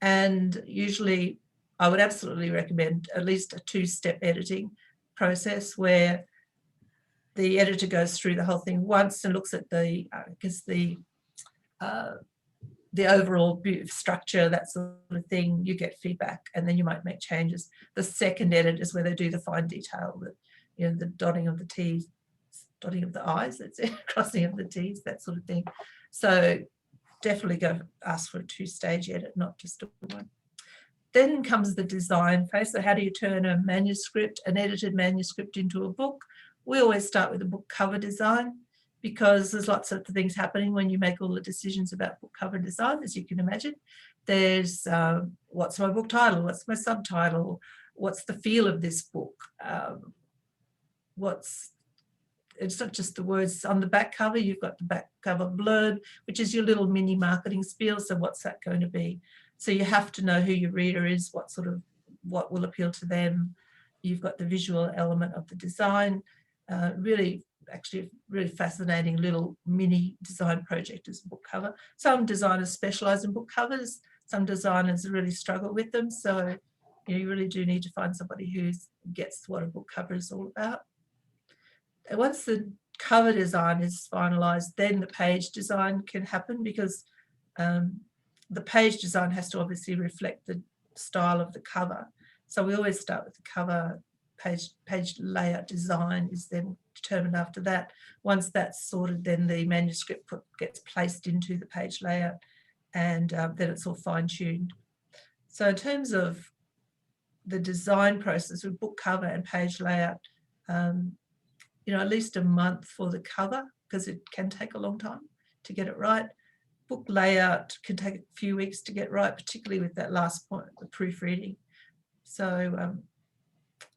And usually I would absolutely recommend at least a 2-step editing process where the editor goes through the whole thing once and looks at the overall structure, that sort of thing. You get feedback, and then you might make changes. The second edit is where they do the fine detail, the dotting of the T's, dotting of the I's, that's it, crossing of the T's, that sort of thing. So definitely go ask for a 2-stage edit, not just a one. Then comes the design phase. So how do you turn an edited manuscript into a book? We always start with a book cover design, because there's lots of things happening when you make all the decisions about book cover design, as you can imagine. There's what's my book title? What's my subtitle? What's the feel of this book? It's not just the words on the back cover. You've got the back cover blurb, which is your little mini marketing spiel. So what's that going to be? So you have to know who your reader is, what will appeal to them. You've got the visual element of the design. Really fascinating little mini design project as a book cover. Some designers specialize in book covers. Some designers really struggle with them. So you really do need to find somebody who gets what a book cover is all about. And once the cover design is finalized, then the page design can happen, because the page design has to obviously reflect the style of the cover. So we always start with the cover. Page layout design is then determined after that. Once that's sorted, then the manuscript gets placed into the page layout, and then it's all fine-tuned. So in terms of the design process with book cover and page layout, at least a month for the cover, because it can take a long time to get it right. Book layout can take a few weeks to get right, particularly with that last point, the proofreading. So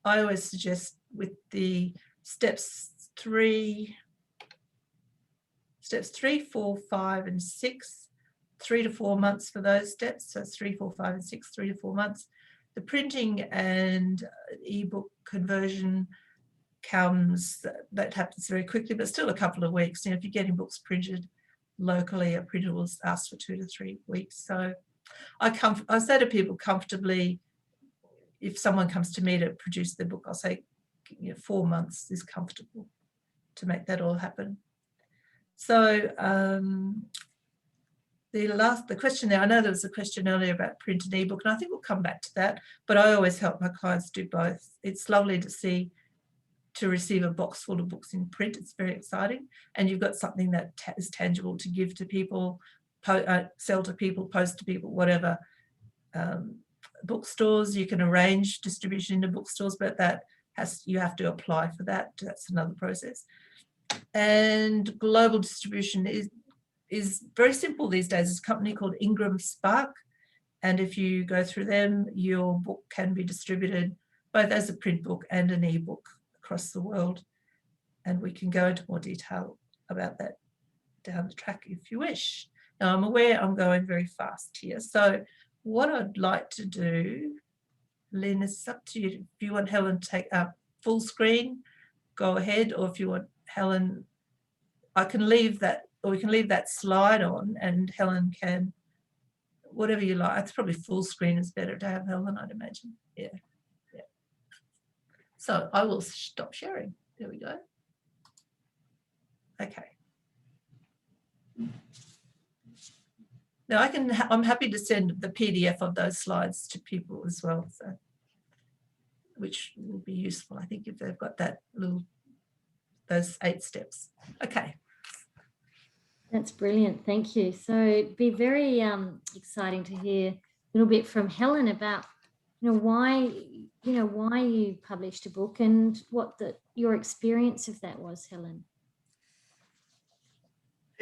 I always suggest with the steps 3, 4, 5, and 6, 3 to 4 months for those steps. So 3, 4, 5, and 6, 3 to 4 months. The printing and ebook conversion that happens very quickly, but still a couple of weeks. If you're getting books printed locally, a printer will ask for 2 to 3 weeks. So I say to people comfortably, if someone comes to me to produce their book, I'll say 4 months is comfortable to make that all happen. So the question there, I know there was a question earlier about print and ebook, and I think we'll come back to that, but I always help my clients do both. It's lovely to receive a box full of books in print. It's very exciting, and you've got something that is tangible to give to people, sell to people, post to people, whatever. Bookstores, you can arrange distribution into bookstores, but you have to apply for that. That's another process. And global distribution is very simple these days. It's a company called Ingram Spark, and if you go through them, your book can be distributed both as a print book and an ebook across the world, and we can go into more detail about that down the track if you wish. Now, I'm aware I'm going very fast here, so what I'd like to do, Lynn, it's up to you if you want Helen to take up full screen, go ahead. Or if you want Helen, I can leave that, or we can leave that slide on and Helen can, whatever you like. It's probably full screen is better to have Helen, I'd imagine. Yeah. Yeah. So I will stop sharing. There we go. Okay. Now I'm happy to send the PDF of those slides to people as well, so, which will be useful, I think, if they've got that those 8 steps. Okay. That's brilliant. Thank you. So it'd be very exciting to hear a little bit from Helen about, why you published a book and what your experience of that was, Helen.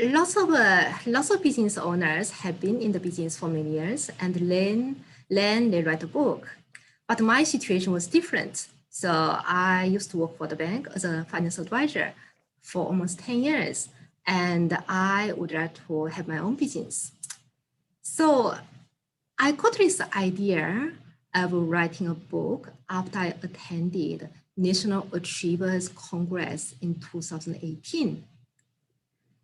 Lots of business owners have been in the business for many years, and then they write a book. But my situation was different. So I used to work for the bank as a financial advisor for almost 10 years, and I would like to have my own business. So I got this idea of writing a book after I attended National Achievers Congress in 2018.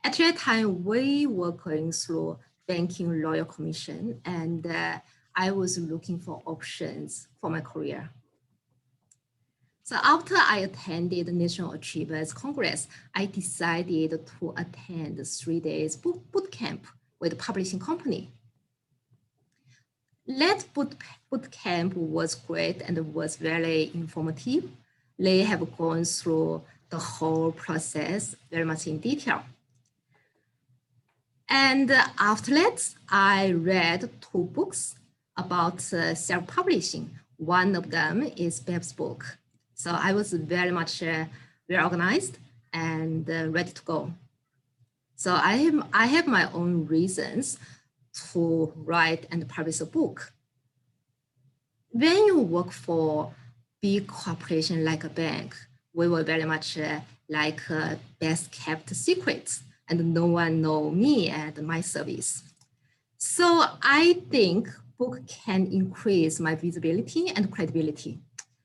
At that time, we were going through banking lawyer commission, and I was looking for options for my career. So after I attended the National Achievers Congress, I decided to attend a 3 days boot camp with a publishing company. That boot camp was great and was very informative. They have gone through the whole process very much in detail. And after that, I read 2 books about self-publishing. One of them is Bev's book. So I was very much very organized and ready to go. So I have my own reasons to write and publish a book. When you work for big corporation like a bank, we were very much like best kept secrets, and no one know me and my service. So I think book can increase my visibility and credibility.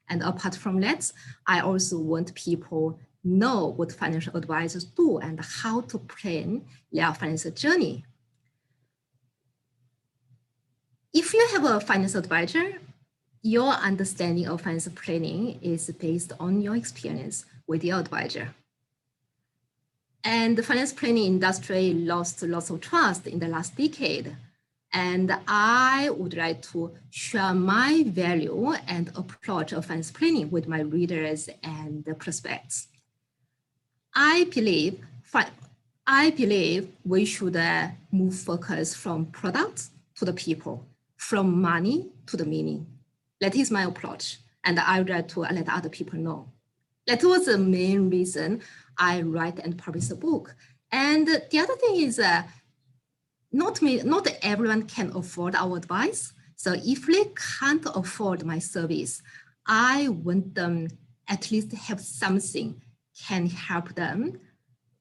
And apart from that, I also want people know what financial advisors do and how to plan their financial journey. If you have a financial advisor, your understanding of financial planning is based on your experience with your advisor. And the finance planning industry lost lots of trust in the last decade. And I would like to share my value and approach of finance planning with my readers and prospects. I believe we should move focus from products to the people, from money to the meaning. That is my approach, and I would like to let other people know. That was the main reason I write and publish a book. And the other thing is, not everyone can afford our advice. So if they can't afford my service, I want them at least have something can help them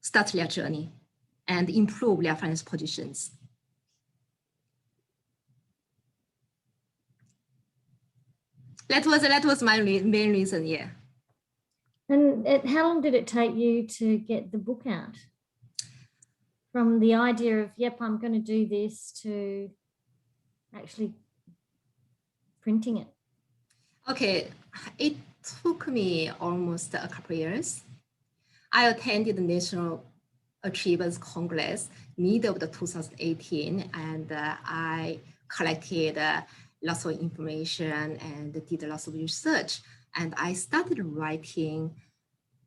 start their journey and improve their financial positions. That was my main reason, yeah. And how long did it take you to get the book out? From the idea of, yep, I'm going to do this, to actually printing it? Okay, it took me almost a couple of years. I attended the National Achievers Congress middle of 2018, and I collected lots of information and did lots of research. And I started writing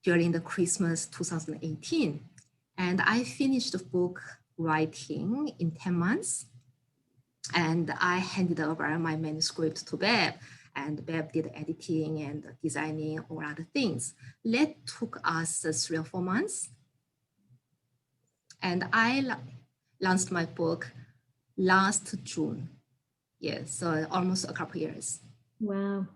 during the Christmas 2018. And I finished the book writing in 10 months. And I handed over my manuscript to Bev, and Bev did editing and designing, all other things. That took us 3 or 4 months. And I launched my book last June. Yeah, so almost a couple of years. Wow.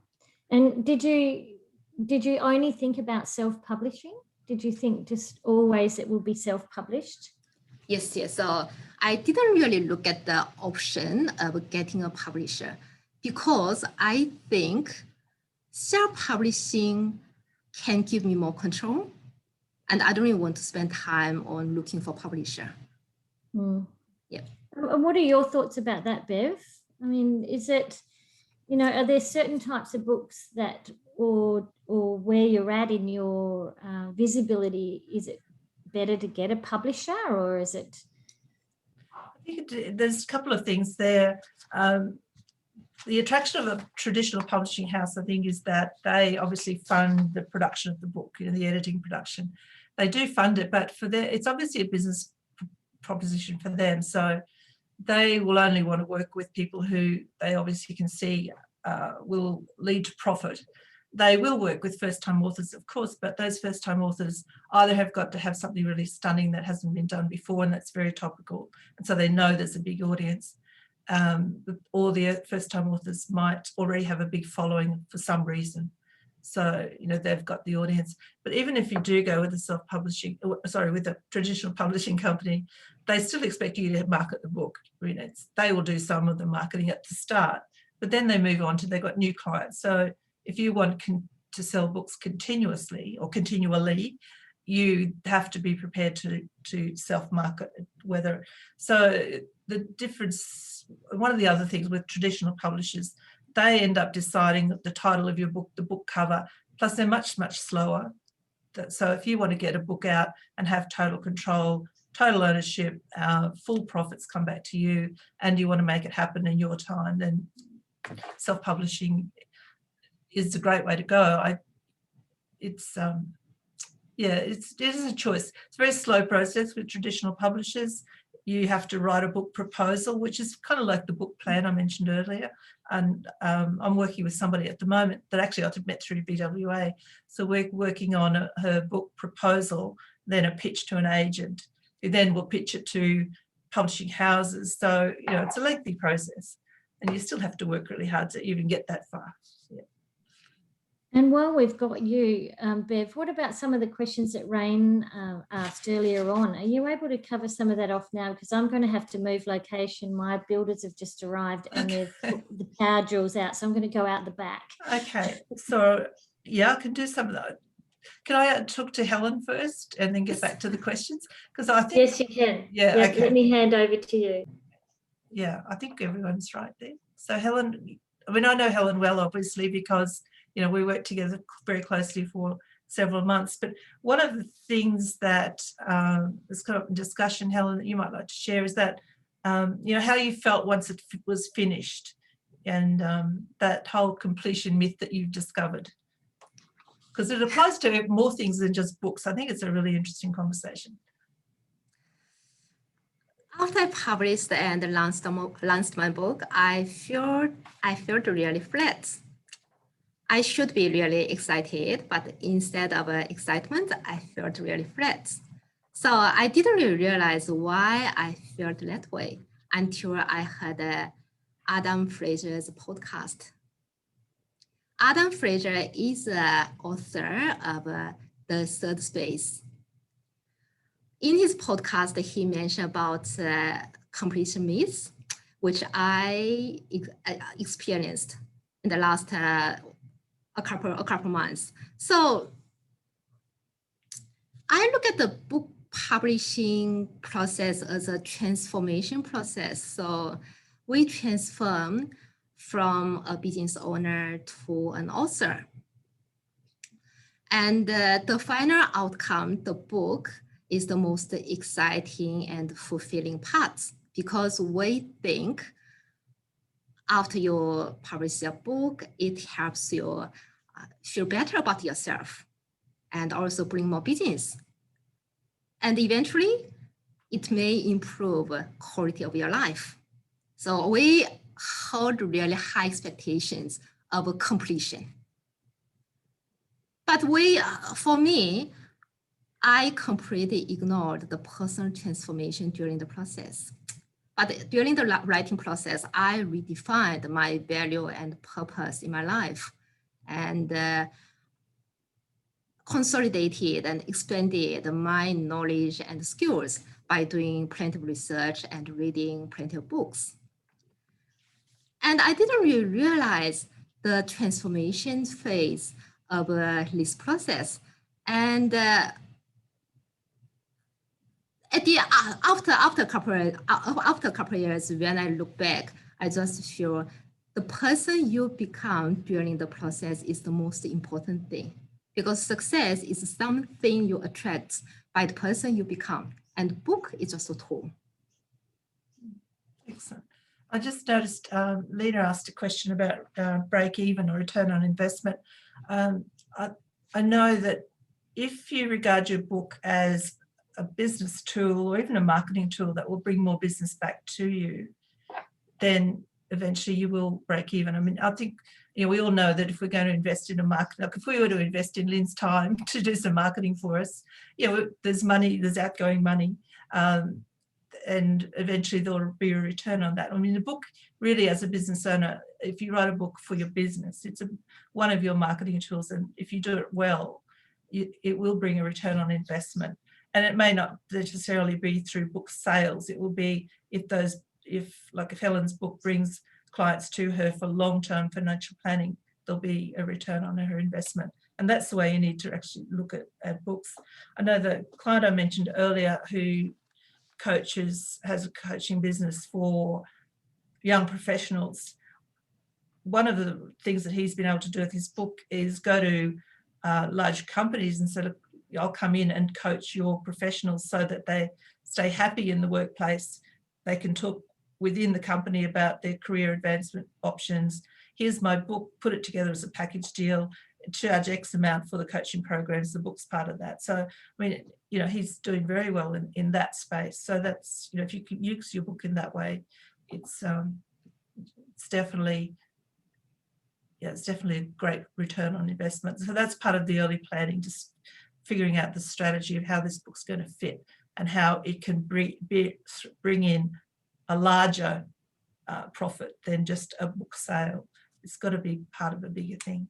And did you only think about self-publishing? Did you think just always it will be self-published? Yes. So I didn't really look at the option of getting a publisher, because I think self-publishing can give me more control. And I don't really want to spend time on looking for publisher. Yeah. And what are your thoughts about that, Bev? I mean, is it, are there certain types of books that, or where you're at in your visibility, is it better to get a publisher, or is it? I think there's a couple of things there. The attraction of a traditional publishing house, I think, is that they obviously fund the production of the book, the editing production. They do fund it, but it's obviously a business proposition for them. So they will only want to work with people who they obviously can see will lead to profit. They will work with first-time authors, of course, but those first-time authors either have got to have something really stunning that hasn't been done before and that's very topical, and so they know there's a big audience, or the first-time authors might already have a big following for some reason. So, they've got the audience. But even if you do go with a self-publishing, with a traditional publishing company, they still expect you to market the book. They will do some of the marketing at the start, but then they move on to, they've got new clients. So if you want to sell books continuously or continually, you have to be prepared to self-market, so the difference, one of the other things with traditional publishers, they end up deciding the title of your book, the book cover, plus they're much, much slower. So if you want to get a book out and have total control, total ownership, full profits come back to you, and you want to make it happen in your time, then self-publishing is a great way to go. It is a choice. It's a very slow process with traditional publishers. You have to write a book proposal, which is kind of like the book plan I mentioned earlier. And I'm working with somebody at the moment that actually I met through BWA. So we're working on her book proposal, then a pitch to an agent, who then will pitch it to publishing houses. So, it's a lengthy process, and you still have to work really hard to even get that far. Yeah. And while we've got you, Bev, what about some of the questions that Rain asked earlier on? Are you able to cover some of that off now? Because I'm going to have to move location. My builders have just arrived and they've put the power drills out. So I'm going to go out the back. Okay. So, yeah, I can do some of that. Can I talk to Helen first and then get back to the questions? Because I think... Yes, you can. Yeah, okay. Let me hand over to you. Yeah, I think everyone's right there. So Helen, I know Helen well, obviously, because we worked together very closely for several months. But one of the things that has come up in discussion, Helen, that you might like to share is that, how you felt once it was finished, and that whole completion myth that you've discovered. Because it applies to more things than just books. I think it's a really interesting conversation. After I published and launched my book, I felt really flat. I should be really excited, but instead of excitement, I felt really flat. So I didn't really realize why I felt that way until I heard Adam Fraser's podcast. Adam Fraser is the author of The Third Space. In his podcast, he mentioned about completion myths, which I experienced in the last a couple months. So I look at the book publishing process as a transformation process. So we transform from a business owner to an author. And the final outcome, the book, is the most exciting and fulfilling part, because we think after you publish your book, it helps you feel better about yourself and also bring more business. And eventually, it may improve quality of your life. So we hold really high expectations of completion. But for me, I completely ignored the personal transformation during the process. But during the writing process, I redefined my value and purpose in my life, and consolidated and expanded my knowledge and skills by doing plenty of research and reading plenty of books. And I didn't really realize the transformation phase of this process. And at the after a couple of years, when I look back, I just feel the person you become during the process is the most important thing, because success is something you attract by the person you become, and book is just a tool. Excellent. I just noticed Lena asked a question about break even or return on investment. I know that if you regard your book as a business tool or even a marketing tool that will bring more business back to you, then eventually you will break even. I mean, I think, you know, we all know that if we're going to invest in a market, like if we were to invest in Lynn's time to do some marketing for us, you know, there's money, there's outgoing money, and eventually there'll be a return on that. I mean, the book really, as a business owner, if you write a book for your business, it's one of your marketing tools, and if you do it well, it will bring a return on investment. And it may not necessarily be through book sales. It will be if Helen's book brings clients to her for long-term financial planning, there'll be a return on her investment. And that's the way you need to actually look at books. I know the client I mentioned earlier who has a coaching business for young professionals. One of the things that he's been able to do with his book is go to large companies and sort of, I'll come in and coach your professionals so that they stay happy in the workplace. They can talk within the company about their career advancement options. Here's my book, put it together as a package deal, charge X amount for the coaching programs, the book's part of that. So, I mean, you know, he's doing very well in that space. So that's, you know, if you can use your book in that way, it's definitely a great return on investment. So that's part of the early planning, just figuring out the strategy of how this book's going to fit and how it can bring in a larger profit than just a book sale. It's got to be part of a bigger thing.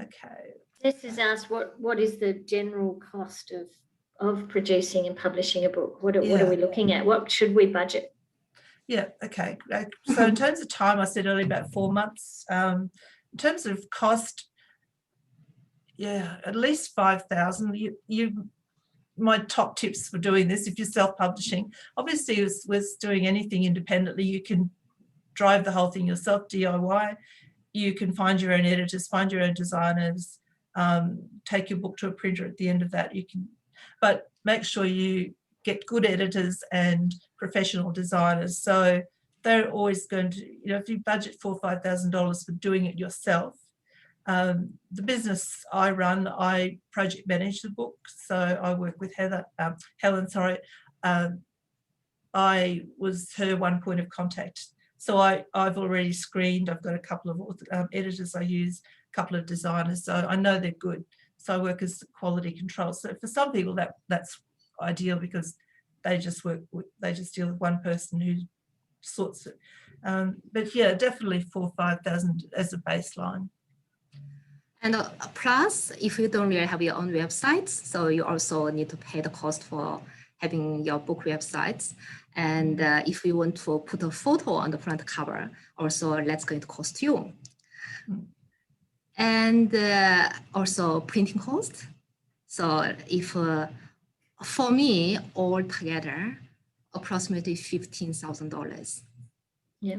Okay. This is asked, what is the general cost of producing and publishing a book? What are we looking at? What should we budget? Yeah, okay. So in terms of time, I said earlier about 4 months. In terms of cost, yeah, at least 5,000. My top tips for doing this, if you're self-publishing, obviously with doing anything independently, you can drive the whole thing yourself, DIY. You can find your own editors, find your own designers, take your book to a printer at the end of that. But make sure you get good editors and professional designers. So they're always going to, you know, if you budget $4,000 or $5,000 for doing it yourself, the business I run, I project manage the book. So I work with Helen, sorry. I was her one point of contact. So I've already screened. I've got a couple of editors I use, a couple of designers. So I know they're good. So I work as quality control. So for some people that's ideal because they just deal with one person who sorts it. But yeah, definitely 4,000 or 5,000 as a baseline. And plus, if you don't really have your own websites, so you also need to pay the cost for having your book websites. And if you want to put a photo on the front cover, also that's going to cost you. And also printing cost. So if, for me, altogether, approximately $15,000. Yeah.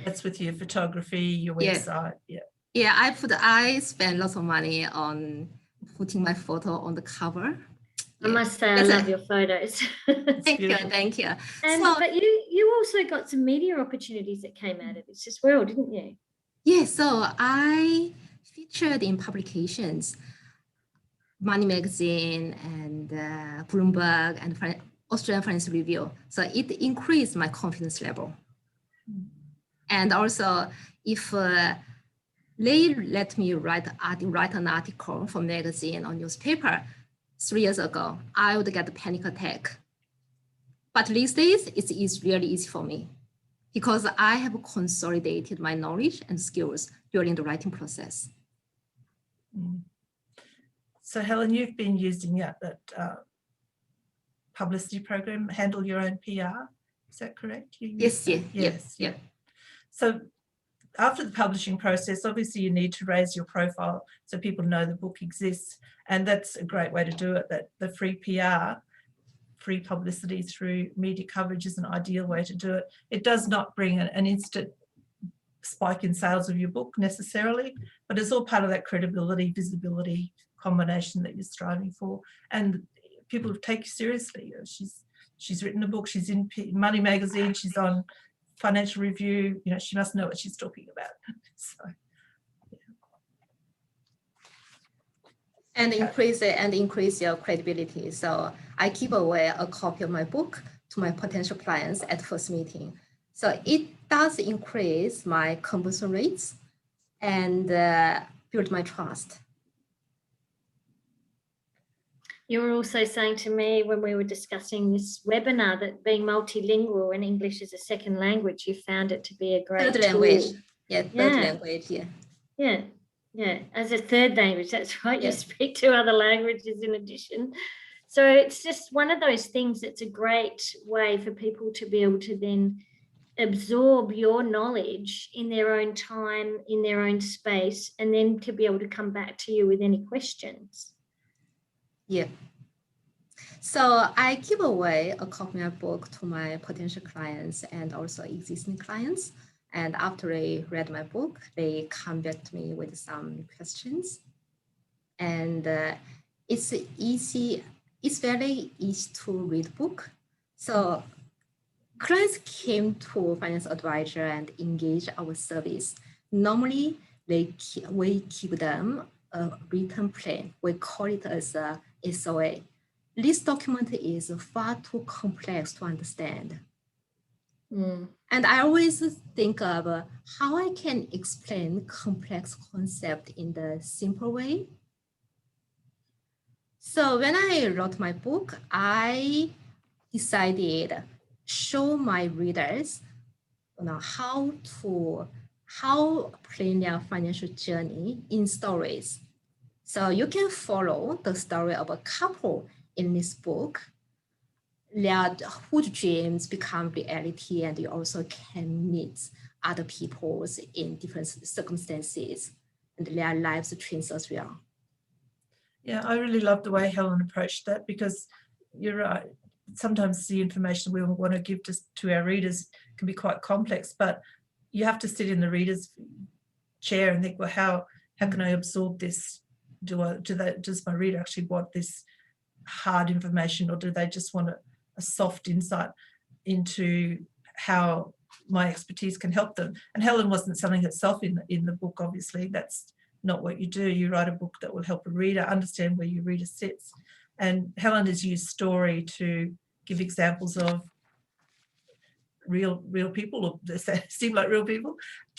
That's with your photography, your website, yeah. Yeah, I spend lots of money on putting my photo on the cover. I must say, I love your photos. Thank you. And but you also got some media opportunities that came out of this as well, didn't you? Yeah, so I featured in publications, Money Magazine and Bloomberg and Australian Financial Review. So it increased my confidence level. And also, if they let me write an article for magazine or newspaper 3 years ago, I would get a panic attack. But these days, it's really easy for me because I have consolidated my knowledge and skills during the writing process. So Helen, you've been using that publicity program, Handle Your Own PR. Is that correct? Yes. So after the publishing process, obviously you need to raise your profile so people know the book exists. And that's a great way to do it, that the free PR, free publicity through media coverage is an ideal way to do it. It does not bring an instant spike in sales of your book necessarily, but it's all part of that credibility, visibility combination that you're striving for. And people take you seriously. She's written a book, she's in Money Magazine, she's on Financial Review, you know, she must know what she's talking about. So, yeah. And increase your credibility. So I give away a copy of my book to my potential clients at first meeting. So it does increase my conversion rates and build my trust. You were also saying to me when we were discussing this webinar that being multilingual and English as a second language, you found it to be a great third tool. language. Yeah, third language, yeah. Yeah, yeah, as a third language, that's right. Yeah. You speak two other languages in addition. So it's just one of those things that's a great way for people to be able to then absorb your knowledge in their own time, in their own space, and then to be able to come back to you with any questions. Yeah. So I give away a copy of my book to my potential clients and also existing clients. And after they read my book, they come back to me with some questions. And it's very easy to read book. So clients came to finance advisor and engage our service. Normally, we give them a written plan. We call it as a SOA. This document is far too complex to understand. And I always think of how I can explain complex concept in the simple way. So when I wrote my book, I decided show my readers how plan their financial journey in stories. So you can follow the story of a couple in this book, whose dreams become reality, and you also can meet other people in different circumstances, and their lives change as well. Yeah, I really love the way Helen approached that, because you're right. Sometimes the information we want to give to our readers can be quite complex, but you have to sit in the reader's chair and think, well, how can I absorb this? Does my reader actually want this hard information, or do they just want a soft insight into how my expertise can help them? And Helen wasn't selling herself in the book, obviously. That's not what you do. You write a book that will help a reader understand where your reader sits. And Helen has used story to give examples of real people, or they seem like real people,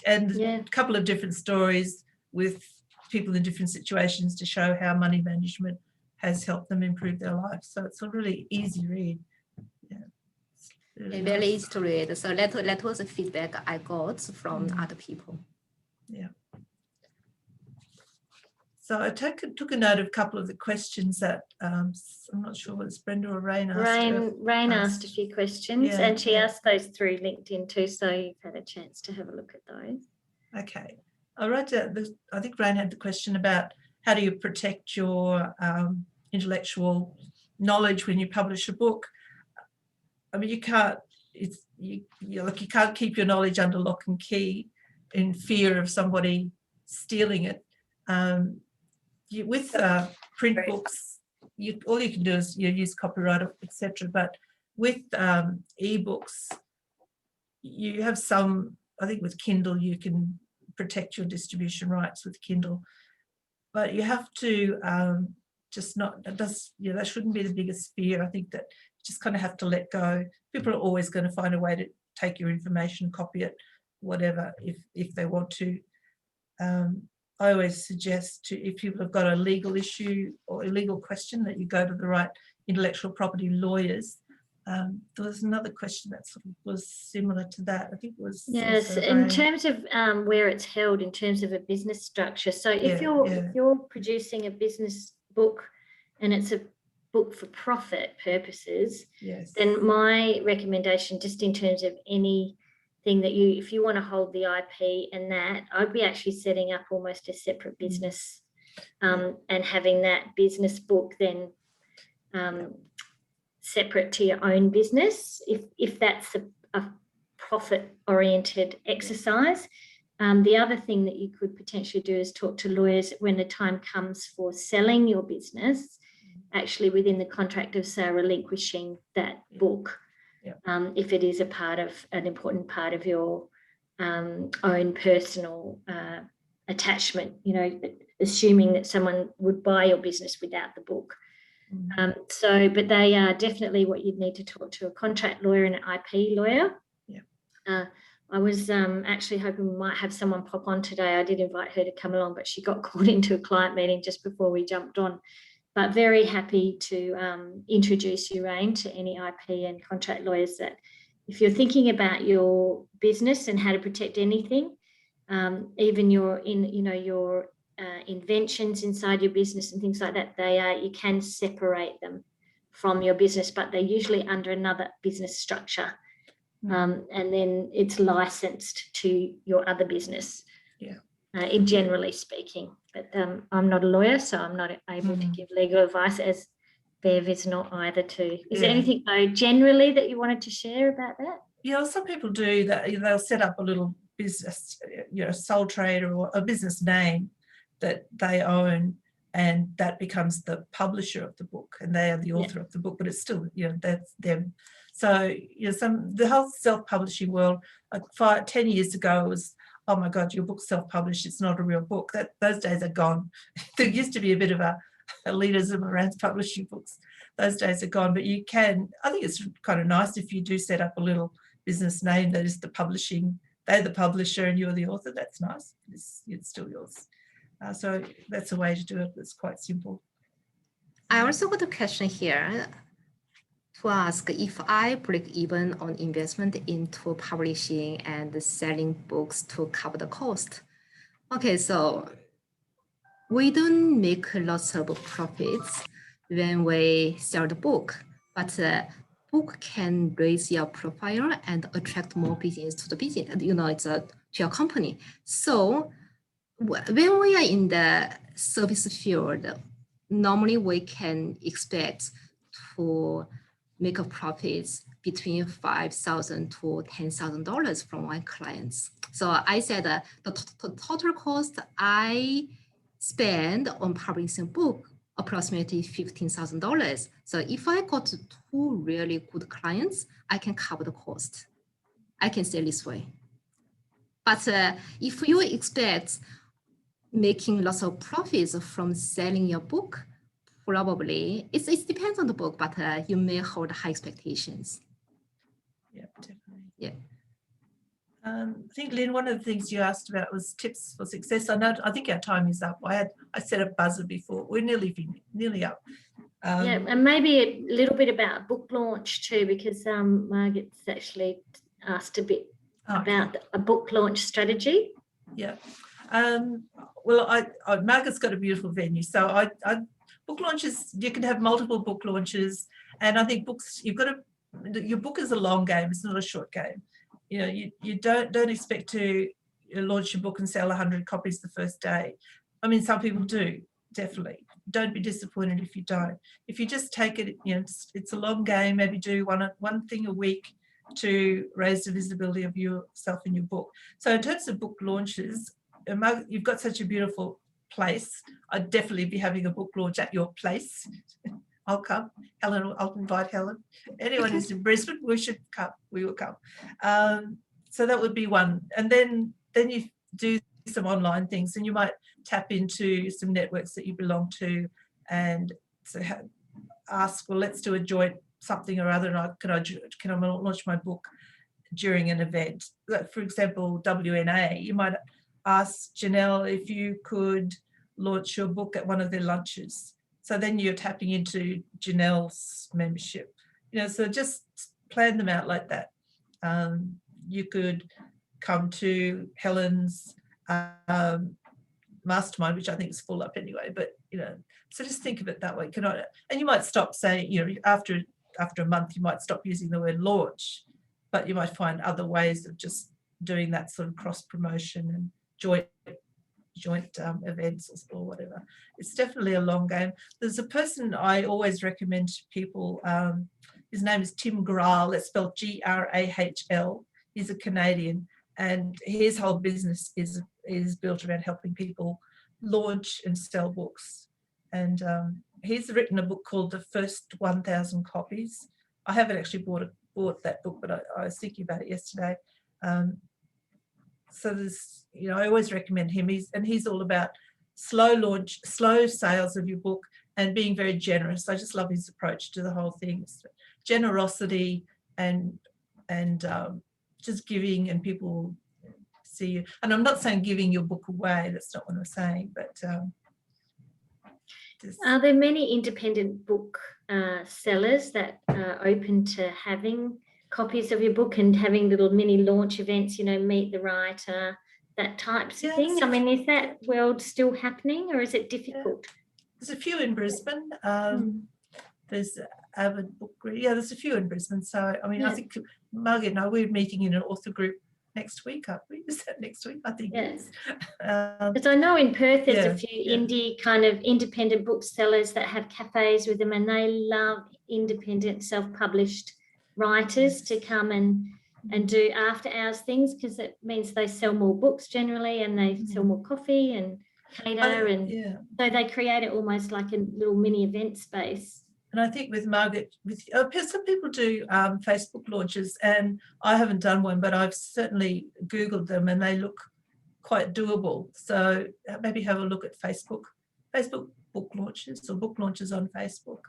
and a couple of different stories with people in different situations to show how money management has helped them improve their lives. So it's a really easy read. Really very easy to read. So that was the feedback I got from other people. Yeah. So I took a note of a couple of the questions that I'm not sure whether it's Brenda or Rain asked. Rain asked a few questions, and she asked those through LinkedIn too, so you've had a chance to have a look at those. Okay. I wrote down, I think Rain had the question about how do you protect your intellectual knowledge when you publish a book. I mean, you can't keep your knowledge under lock and key in fear of somebody stealing it. With print books, all you can do is use copyright, etc. But with ebooks, you have some. I think with Kindle, you can protect your distribution rights with Kindle, but you have to that shouldn't be the biggest fear. I think that you just kind of have to let go. People are always going to find a way to take your information, copy it, whatever, if they want to. I always suggest if people have got a legal issue or a legal question, that you go to the right intellectual property lawyers. There was another question that sort of was similar to that. I think it was in terms of where it's held in terms of a business structure. So if you're producing a business book and it's a book for profit purposes, then my recommendation, just in terms of any thing that if you want to hold the IP and that, I'd be actually setting up almost a separate business and having that business book then separate to your own business, if that's a profit-oriented exercise. The other thing that you could potentially do is talk to lawyers when the time comes for selling your business, actually within the contract of sale, relinquishing that book, if it is an important part of your own personal attachment, you know, assuming that someone would buy your business without the book. But they are definitely what you'd need to talk to a contract lawyer and an IP lawyer. I was actually hoping we might have someone pop on today. I did invite her to come along, but she got called into a client meeting just before we jumped on. But very happy to introduce you, Rain, to any IP and contract lawyers that if you're thinking about your business and how to protect anything, even your inventions inside your business and things like that, you can separate them from your business, but they're usually under another business structure. And then it's licensed to your other business, generally speaking. But I'm not a lawyer, so I'm not able to give legal advice, as Bev is not either too. Is there anything, though, generally that you wanted to share about that? Yeah, some people do that. They'll set up a little business, you know, sole trader or a business name that they own, and that becomes the publisher of the book, and they are the author of the book, but it's still, you know, that's them. So, you know, the whole self-publishing world, like 10 years ago, it was, oh my God, your book's self-published, it's not a real book. Those days are gone. There used to be a bit of a elitism around publishing books. Those days are gone, but you can, I think it's kind of nice if you do set up a little business name that is the publishing, they're the publisher and you're the author. That's nice. It's still yours. So that's a way to do it. It's quite simple. I also got a question here to ask if I break even on investment into publishing and selling books to cover the cost. Okay, so we don't make lots of profits when we sell the book, but book can raise your profile and attract more business to the business. You know, it's to your company. So when we are in the service field, normally we can expect to make a profits between $5,000 to $10,000 from my clients. So I said the total cost I spend on publishing a book approximately $15,000. So if I got 2 really good clients, I can cover the cost. I can say this way. But if you expect making lots of profits from selling your book, probably it depends on the book, but you may hold high expectations. Yeah, definitely. Yeah. I think, Lynn, one of the things you asked about was tips for success. I think our time is up. I set a buzzer before. We're nearly up. And maybe a little bit about book launch too, because Margaret's actually asked a bit about a book launch strategy. Yeah. Well, Margaret's got a beautiful venue, so book launches, you can have multiple book launches, and I think books, your book is a long game. It's not a short game. You know, you don't expect to launch your book and sell 100 copies the first day. I mean, some people do, definitely. Don't be disappointed if you don't. If you just take it, you know, it's a long game. Maybe do one thing a week to raise the visibility of yourself in your book. So in terms of book launches, you've got such a beautiful place. I'd definitely be having a book launch at your place. I'll come. Helen, I'll invite Helen. Anyone who's in Brisbane, we should come. We will come. So that would be one. And then you do some online things, and you might tap into some networks that you belong to, and so ask, well, let's do a joint something or other, and can I launch my book during an event? For example, WNA, you might ask Janelle if you could launch your book at one of their lunches. So then you're tapping into Janelle's membership. You know, so just plan them out like that. You could come to Helen's mastermind, which I think is full up anyway, but, you know, so just think of it that way. And you might stop saying, you know, after a month, you might stop using the word launch, but you might find other ways of just doing that sort of cross promotion and joint events or whatever. It's definitely a long game. There's a person I always recommend to people. His name is Tim Grahl. It's spelled Grahl. He's a Canadian, and his whole business is built around helping people launch and sell books. And he's written a book called The First 1,000 Copies. I haven't actually bought that book, but I was thinking about it yesterday. So there's, I always recommend him. He's all about slow launch, slow sales of your book, and being very generous. I just love his approach to the whole thing. It's generosity and just giving, and people see you. And I'm not saying giving your book away. That's not what I'm saying. But are there many independent book sellers that are open to having copies of your book and having little mini launch events, meet the writer, that types of thing? I mean, is that world still happening, or is it difficult? There's a few in Brisbane. There's Avid Book Group. Yeah, there's a few in Brisbane. So, I mean, I think Margaret and I, we're meeting in an author group next week, aren't we? Is that next week? I think it is. Because I know in Perth there's a few indie kind of independent booksellers that have cafes with them, and they love independent self-published writers to come and do after hours things, because it means they sell more books generally, and they sell more coffee and cater, and so they create it almost like a little mini event space. And I think with Margaret, some people do Facebook launches, and I haven't done one, but I've certainly Googled them and they look quite doable. So maybe have a look at Facebook book launches, or book launches on Facebook.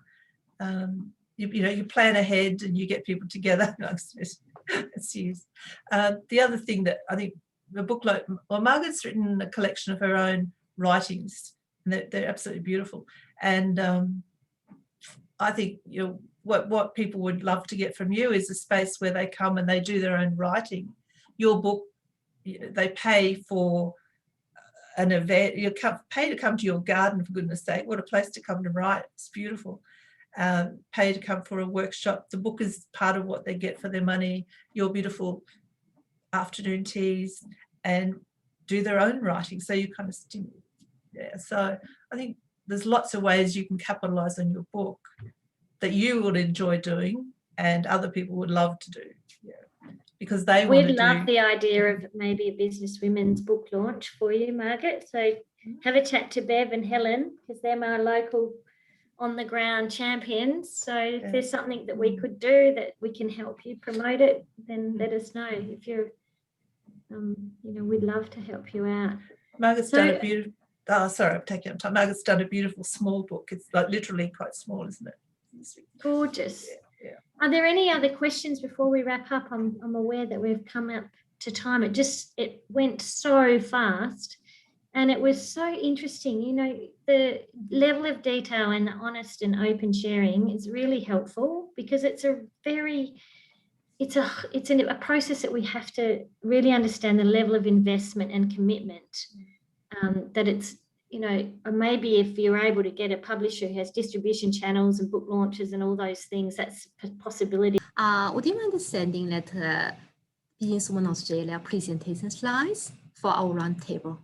You plan ahead and you get people together. It's used. The other thing that I think the book, Margaret's written a collection of her own writings, and they're absolutely beautiful. And I think what people would love to get from you is a space where they come and they do their own writing. Your book, they pay for an event. You pay to come to your garden, for goodness sake. What a place to come to write. It's beautiful. Pay to come for a workshop. The book is part of what they get for their money. Your beautiful afternoon teas, and do their own writing. So you kind of so I think there's lots of ways you can capitalize on your book that you would enjoy doing and other people would love to do. Because they want to We'd love the idea of maybe a business women's book launch for you, Margaret. So have a chat to Bev and Helen, because they're my local on the ground champions. So if there's something that we could do that we can help you promote it, then let us know. If you're we'd love to help you out. Margaret's done a beautiful, sorry, I'm taking up time. Margaret's done a beautiful small book. It's like literally quite small, isn't it? Gorgeous. Are there any other questions before we wrap up? I'm aware that we've come up to time. It went so fast, and it was so interesting. The level of detail and the honest and open sharing is really helpful, because it's a process that we have to really understand the level of investment and commitment, that it's, maybe if you're able to get a publisher who has distribution channels and book launches and all those things, that's a possibility. Would you mind sending that Business Women Australia presentation slides for our roundtable?